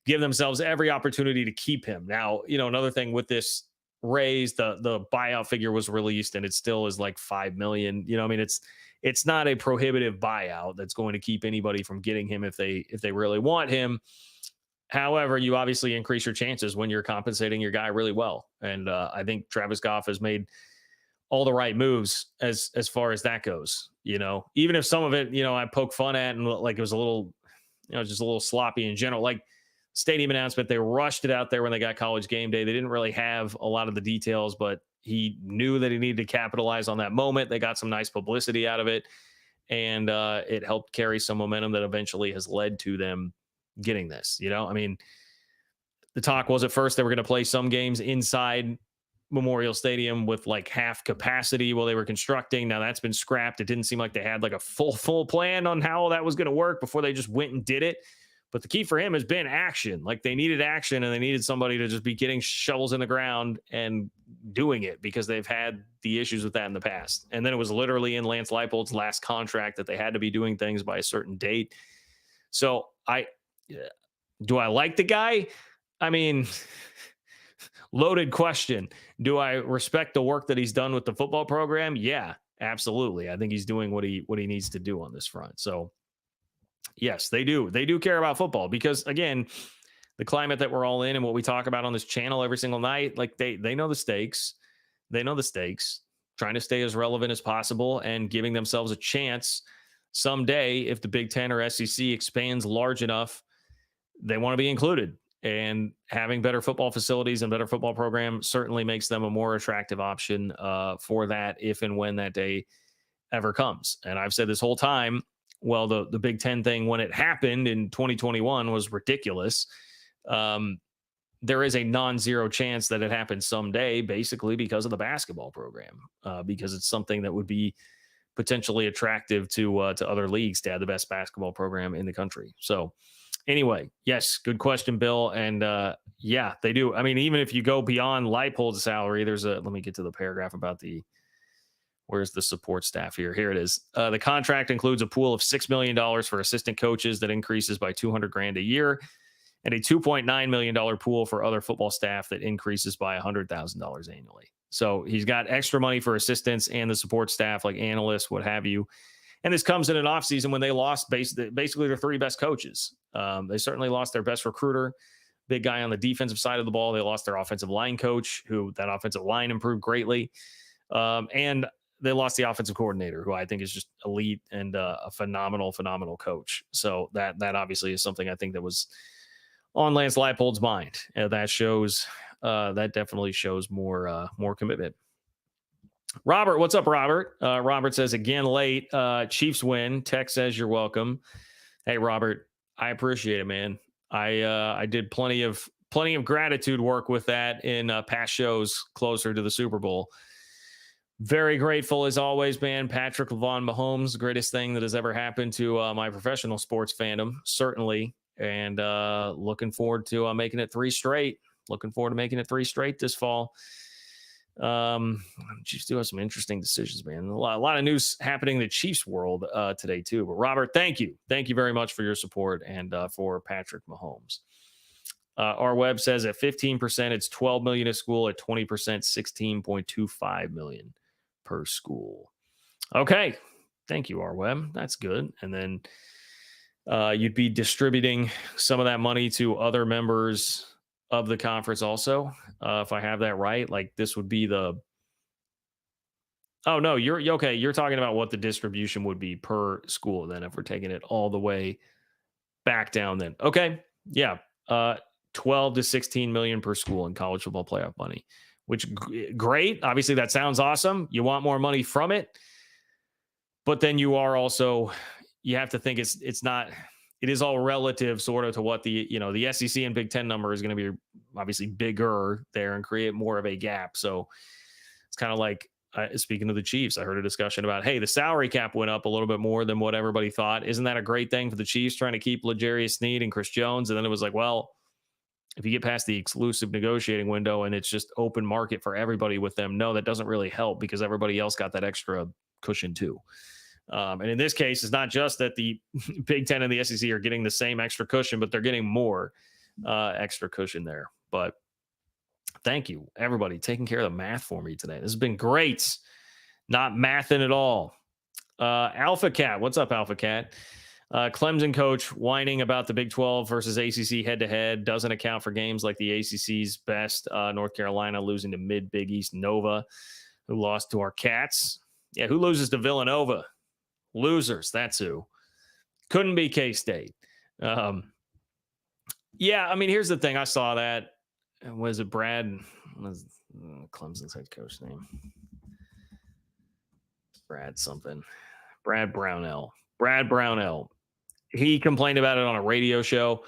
give themselves every opportunity to keep him. Now, another thing with this raise, the buyout figure was released and it still is like $5 million. I mean, it's not a prohibitive buyout that's going to keep anybody from getting him if they really want him. However, you obviously increase your chances when you're compensating your guy really well. And I think Travis Goff has made all the right moves as far as that goes. Even if some of it, I poke fun at and like it was a little, just a little sloppy in general. Like stadium announcement, they rushed it out there when they got College Game Day. They didn't really have a lot of the details, but he knew that he needed to capitalize on that moment. They got some nice publicity out of it, and it helped carry some momentum that eventually has led to them getting this. I mean, the talk was at first they were going to play some games inside Memorial Stadium with like half capacity while they were constructing. Now that's been scrapped. It didn't seem like they had like a full plan on how that was going to work before they just went and did it. But the key for him has been action. Like they needed action and they needed somebody to just be getting shovels in the ground and doing it because they've had the issues with that in the past. And then it was literally in Lance Leipold's last contract that they had to be doing things by a certain date. So do I like the guy? I mean, loaded question. Do I respect the work that he's done with the football program? Yeah, absolutely. I think he's doing what he needs to do on this front. So yes, they do. They do care about football because, again, the climate that we're all in and what we talk about on this channel every single night, like they know the stakes. They know the stakes, trying to stay as relevant as possible and giving themselves a chance someday if the Big Ten or SEC expands large enough, they want to be included. And having better football facilities and better football program certainly makes them a more attractive option for that if and when that day ever comes. And I've said this whole time, well, the Big Ten thing, when it happened in 2021 was ridiculous. There is a non-zero chance that it happens someday, basically because of the basketball program, because it's something that would be potentially attractive to other leagues to have the best basketball program in the country. So anyway, yes, good question, Bill. And yeah, they do. I mean, even if you go beyond Leipold's salary, let me get to the paragraph about where's the support staff here? Here it is. The contract includes a pool of $6 million for assistant coaches that increases by $200,000 a year and a $2.9 million pool for other football staff that increases by $100,000 annually. So he's got extra money for assistants and the support staff like analysts, what have you. And this comes in an offseason when they lost basically their three best coaches. They certainly lost their best recruiter, big guy on the defensive side of the ball. They lost their offensive line coach, who that offensive line improved greatly. And they lost the offensive coordinator, who I think is just elite and a phenomenal coach. So that obviously is something I think that was on Lance Leipold's mind. That definitely shows more commitment. Robert, what's up, Robert? Robert says, again, late. Chiefs win. Tech says you're welcome. Hey, Robert, I appreciate it, man. I did plenty of gratitude work with that in past shows closer to the Super Bowl. Very grateful as always, man. Patrick Mahomes, the greatest thing that has ever happened to my professional sports fandom, certainly. And looking forward to making it 3 straight. Looking forward to making it 3 straight this fall. Chiefs do have some interesting decisions, man. A lot of news happening in the Chiefs world today too. But Robert, thank you very much for your support and for Patrick Mahomes. Our web says at 15% it's $12 million a school, at 20% $16.25 million per school. Okay, thank you, our web. That's good. And then you'd be distributing some of that money to other members of the conference also, if I have that right. Like this would be oh no, you're okay. You're talking about what the distribution would be per school then, if we're taking it all the way back down then. Okay. Yeah. 12 to 16 million per school in college football playoff money, which great. Obviously that sounds awesome. You want more money from it. But then you are also, you have to think it's not, it is all relative sort of to what the SEC and Big Ten number is going to be obviously bigger there and create more of a gap. So it's kind of like, speaking of the Chiefs, I heard a discussion about, hey, the salary cap went up a little bit more than what everybody thought. Isn't that a great thing for the Chiefs trying to keep L'Jarius Sneed and Chris Jones? And then it was like, well, if you get past the exclusive negotiating window and it's just open market for everybody with them, no, that doesn't really help because everybody else got that extra cushion too. And in this case, it's not just that the Big Ten and the SEC are getting the same extra cushion, but they're getting more extra cushion there. But thank you, everybody, taking care of the math for me today. This has been great. Not mathing at all. Alpha Cat, what's up, Alpha Cat? Clemson coach whining about the Big 12 versus ACC head-to-head doesn't account for games like the ACC's best. North Carolina losing to mid-Big East Nova, who lost to our Cats. Yeah, who loses to Villanova? Losers, that's who. Couldn't be K-State. Yeah, I mean, here's the thing. I saw that. Was it Brad? What was Clemson's head coach name? Brad something. Brad Brownell. Brad Brownell. He complained about it on a radio show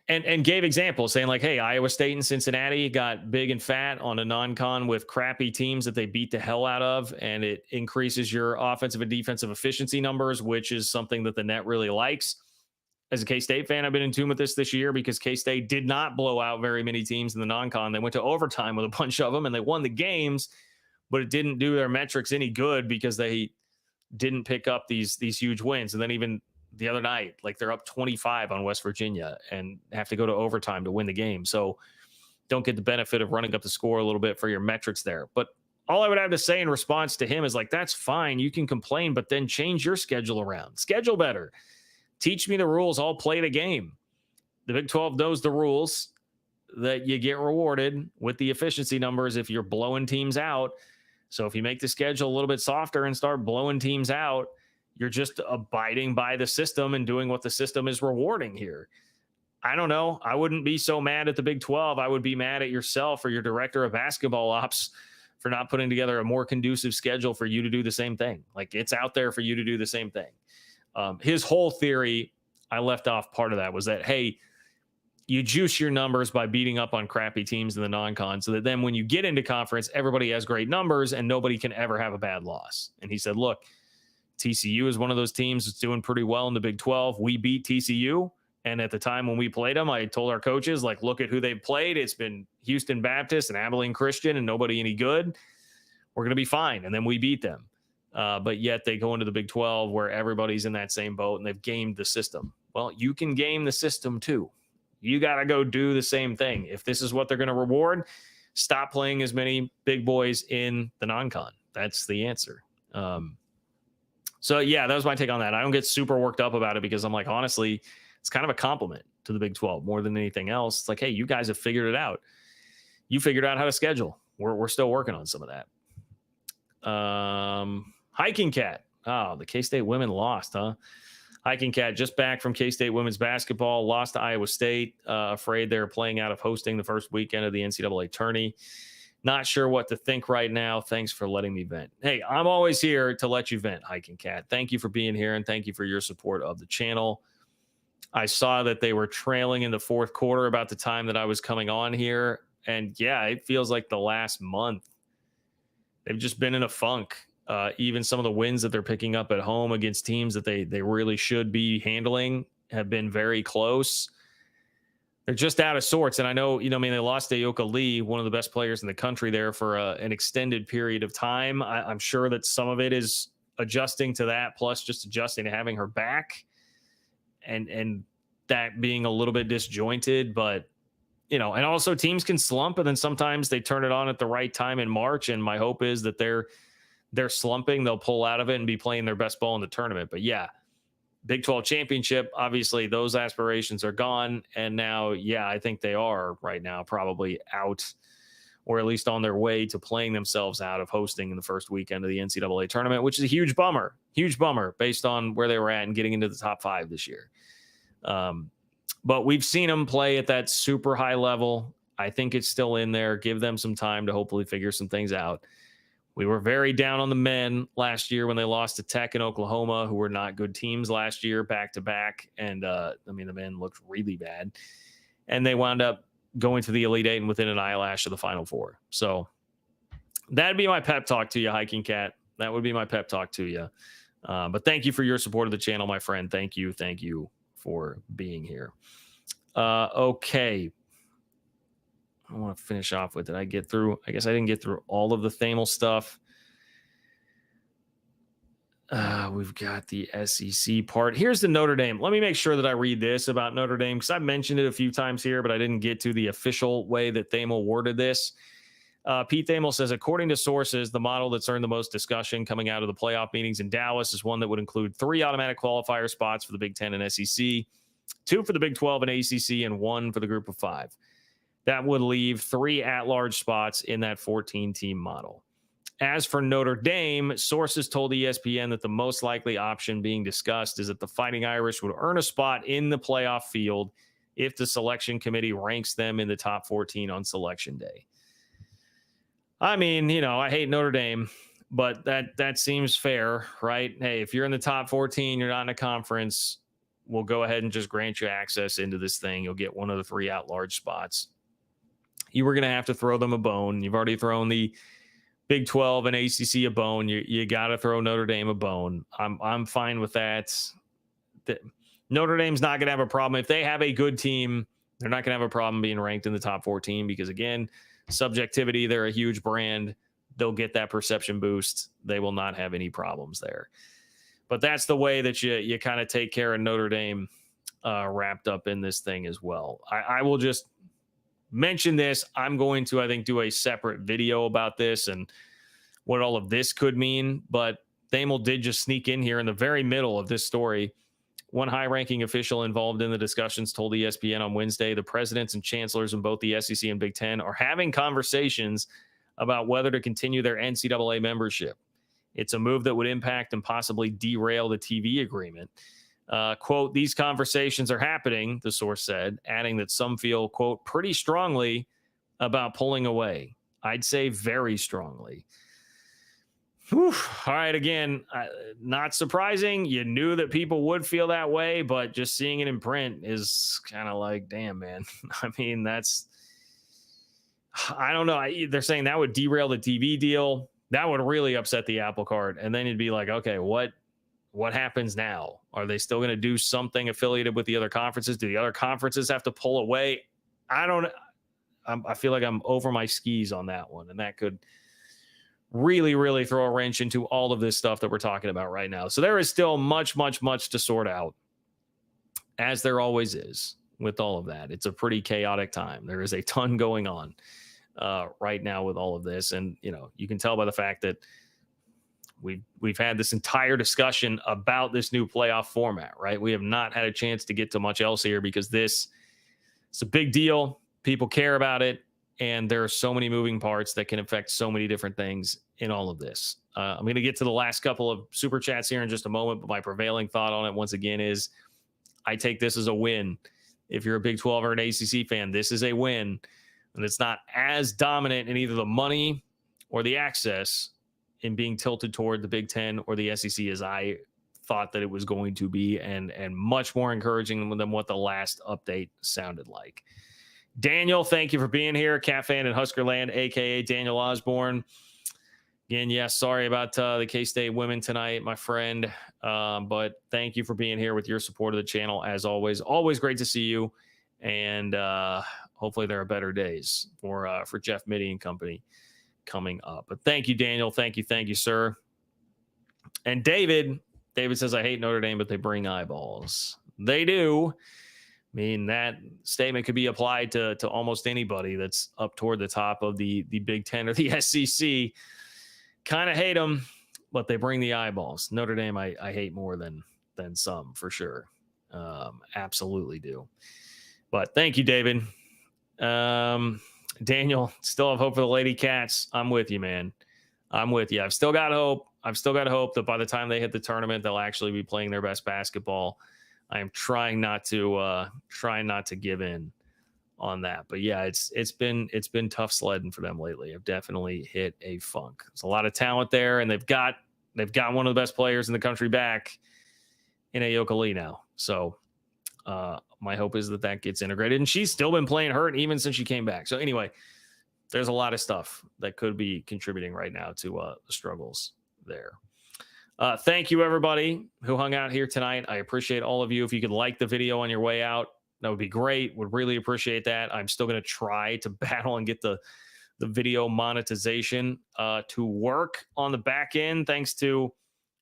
and gave examples saying like, hey, Iowa State and Cincinnati got big and fat on a non-con with crappy teams that they beat the hell out of. And it increases your offensive and defensive efficiency numbers, which is something that the net really likes. As a K-State fan, I've been in tune with this year because K-State did not blow out very many teams in the non-con. They went to overtime with a bunch of them and they won the games, but it didn't do their metrics any good because they didn't pick up these huge wins. And then even the other night, like they're up 25 on West Virginia and have to go to overtime to win the game. So don't get the benefit of running up the score a little bit for your metrics there. But all I would have to say in response to him is like, that's fine. You can complain, but then change your schedule around. Schedule better. Teach me the rules. I'll play the game. The Big 12 knows the rules that you get rewarded with the efficiency numbers if you're blowing teams out. So if you make the schedule a little bit softer and start blowing teams out, you're just abiding by the system and doing what the system is rewarding here. I don't know. I wouldn't be so mad at the Big 12. I would be mad at yourself or your director of basketball ops for not putting together a more conducive schedule for you to do the same thing. Like it's out there for you to do the same thing. His whole theory, I left off part of that, was that, hey, you juice your numbers by beating up on crappy teams in the non-con so that then when you get into conference, everybody has great numbers and nobody can ever have a bad loss. And he said, look, TCU is one of those teams that's doing pretty well in the Big 12. We beat TCU. And at the time when we played them, I told our coaches, like, look at who they've played. It's been Houston Baptist and Abilene Christian and nobody any good. We're going to be fine. And then we beat them. But yet they go into the Big 12 where everybody's in that same boat and they've gamed the system. Well, you can game the system too. You got to go do the same thing. If this is what they're going to reward, stop playing as many big boys in the non-con. That's the answer. So yeah, that was my take on that. I don't get super worked up about it because I'm like, honestly, it's kind of a compliment to the Big 12 more than anything else. It's like, hey, you guys have figured it out. You figured out how to schedule. We're still working on some of that. Hiking Cat. Oh, the K-State women lost, huh? Hiking Cat just back from K-State women's basketball, lost to Iowa State. Afraid they're playing out of hosting the first weekend of the NCAA tourney. Not sure what to think right now. Thanks for letting me vent. Hey, I'm always here to let you vent, Hiking Cat. Thank you for being here, and thank you for your support of the channel. I saw that they were trailing in the fourth quarter about the time that I was coming on here. And yeah, it feels like the last month they've just been in a funk. Even some of the wins that they're picking up at home against teams that they really should be handling have been very close. They're just out of sorts. And I know, they lost Ayoka Lee, one of the best players in the country there for an extended period of time. I'm sure that some of it is adjusting to that, plus just adjusting to having her back and that being a little bit disjointed. But, and also teams can slump and then sometimes they turn it on at the right time in March. And my hope is that they're slumping, they'll pull out of it and be playing their best ball in the tournament. But yeah, Big 12 championship, obviously those aspirations are gone. And now, yeah, I think they are right now probably out, or at least on their way to playing themselves out of hosting in the first weekend of the NCAA tournament, which is a huge bummer based on where they were at and getting into the top 5 this year. But we've seen them play at that super high level. I think it's still in there. Give them some time to hopefully figure some things out. We were very down on the men last year when they lost to Tech and Oklahoma, who were not good teams last year, back to back. And I mean, the men looked really bad. And they wound up going to the Elite Eight and within an eyelash of the Final Four. So that'd be my pep talk to you, Hiking Cat. That would be my pep talk to you. But thank you for your support of the channel, my friend. Thank you. Thank you for being here. Okay. I want to finish off with it. I guess I didn't get through all of the Thamel stuff. We've got the SEC part. Here's the Notre Dame. Let me make sure that I read this about Notre Dame, because I mentioned it a few times here, but I didn't get to the official way that Thamel worded this. Pete Thamel says, according to sources, the model that's earned the most discussion coming out of the playoff meetings in Dallas is one that would include 3 automatic qualifier spots for the Big Ten and SEC, 2 for the Big 12 and ACC, and 1 for the Group of 5. That would leave 3 at-large spots in that 14-team model. As for Notre Dame, sources told ESPN that the most likely option being discussed is that the Fighting Irish would earn a spot in the playoff field if the selection committee ranks them in the top 14 on selection day. I mean, I hate Notre Dame, but that seems fair, right? Hey, if you're in the top 14, you're not in a conference, we'll go ahead and just grant you access into this thing. You'll get one of the 3 at-large spots. You were going to have to throw them a bone. You've already thrown the Big 12 and ACC a bone. You got to throw Notre Dame a bone. I'm fine with that. Notre Dame's not going to have a problem. If they have a good team, they're not going to have a problem being ranked in the top 14 because, again, subjectivity, they're a huge brand. They'll get that perception boost. They will not have any problems there. But that's the way that you kind of take care of Notre Dame wrapped up in this thing as well. I will just mention this. I'm going to, I think, do a separate video about this and what all of this could mean. But Thamel did just sneak in here in the very middle of this story. One high-ranking official involved in the discussions told ESPN on Wednesday the presidents and chancellors in both the SEC and Big Ten are having conversations about whether to continue their NCAA membership. It's a move that would impact and possibly derail the TV agreement. Quote, these conversations are happening, the source said, adding that some feel, quote, pretty strongly about pulling away. I'd say very strongly. Whew. All right, again, not surprising. You knew that people would feel that way, but just seeing it in print is kind of like, damn, man. I mean, I don't know. They're saying that would derail the TV deal. That would really upset the apple cart. And then you'd be like, okay, what happens now? Are they still going to do something affiliated with the other conferences? Do the other conferences have to pull away? I feel like I'm over my skis on that one. And that could really, really throw a wrench into all of this stuff that we're talking about right now. So there is still much, much, much to sort out, as there always is with all of that. It's a pretty chaotic time. There is a ton going on right now with all of this. And, you can tell by the fact that we've had this entire discussion about this new playoff format, right? We have not had a chance to get to much else here because it's a big deal. People care about it. And there are so many moving parts that can affect so many different things in all of this. I'm going to get to the last couple of super chats here in just a moment, but my prevailing thought on it once again is I take this as a win. If you're a Big 12 or an ACC fan, this is a win. And it's not as dominant in either the money or the access in being tilted toward the Big 10 or the SEC as I thought that it was going to be, and much more encouraging than what the last update sounded like. Daniel, thank you for being here. Cat fan in Huskerland, a.k.a. Daniel Osborne. Again, yes, sorry about the K-State women tonight, my friend. But thank you for being here with your support of the channel, as always. Always great to see you. And hopefully there are better days for Jeff Mitty and company coming up. But thank you, Daniel. Thank you, sir. And David says, I hate Notre Dame, but they bring eyeballs. They do. I mean, that statement could be applied to almost anybody that's up toward the top of the Big Ten or the SEC. Kind of hate them, but they bring the eyeballs. Notre Dame, I hate more than some, for sure. Absolutely do. But thank you, David. Daniel, still have hope for the Lady Cats. I'm with you, man. I'm with you. I've still got hope. That by the time they hit the tournament, they'll actually be playing their best basketball. I am trying not to give in on that. But yeah, it's been tough sledding for them lately. I've definitely hit a funk. There's a lot of talent there, and they've got one of the best players in the country back in Ayoka Lee now. So my hope is that gets integrated. And she's still been playing hurt even since she came back. So anyway, there's a lot of stuff that could be contributing right now to the struggles there. Thank you, everybody who hung out here tonight. I appreciate all of you. If you could like the video on your way out, that would be great. Would really appreciate that. I'm still going to try to battle and get the video monetization to work on the back end, thanks to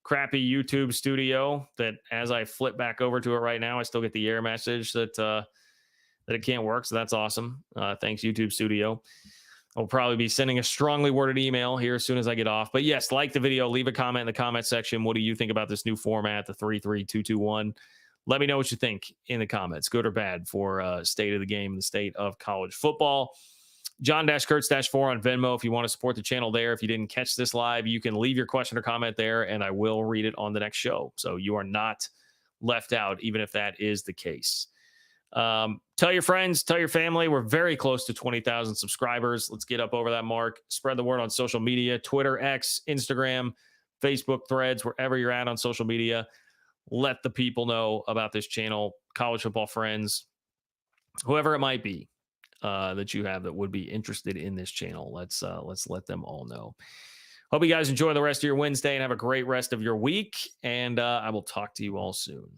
crappy YouTube studio that as I flip back over to it right now, I still get the error message that it can't work. So that's awesome. Thanks, YouTube studio. I'll probably be sending a strongly worded email here as soon as I get off. But yes, like the video, leave a comment in the comment section. What do you think about this new format, the 3-3-2-2-1? Let me know what you think in the comments, good or bad, for state of the game, the state of college football. John-Kurtz-4 on Venmo if you want to support the channel there. If you didn't catch this live, you can leave your question or comment there, and I will read it on the next show. So you are not left out, even if that is the case. Tell your friends, tell your family. We're very close to 20,000 subscribers. Let's get up over that mark. Spread the word on social media, Twitter, X, Instagram, Facebook, Threads, wherever you're at on social media. Let the people know about this channel, college football friends, whoever it might be that you have that would be interested in this channel. Let's let them all know. Hope you guys enjoy the rest of your Wednesday and have a great rest of your week. And I will talk to you all soon.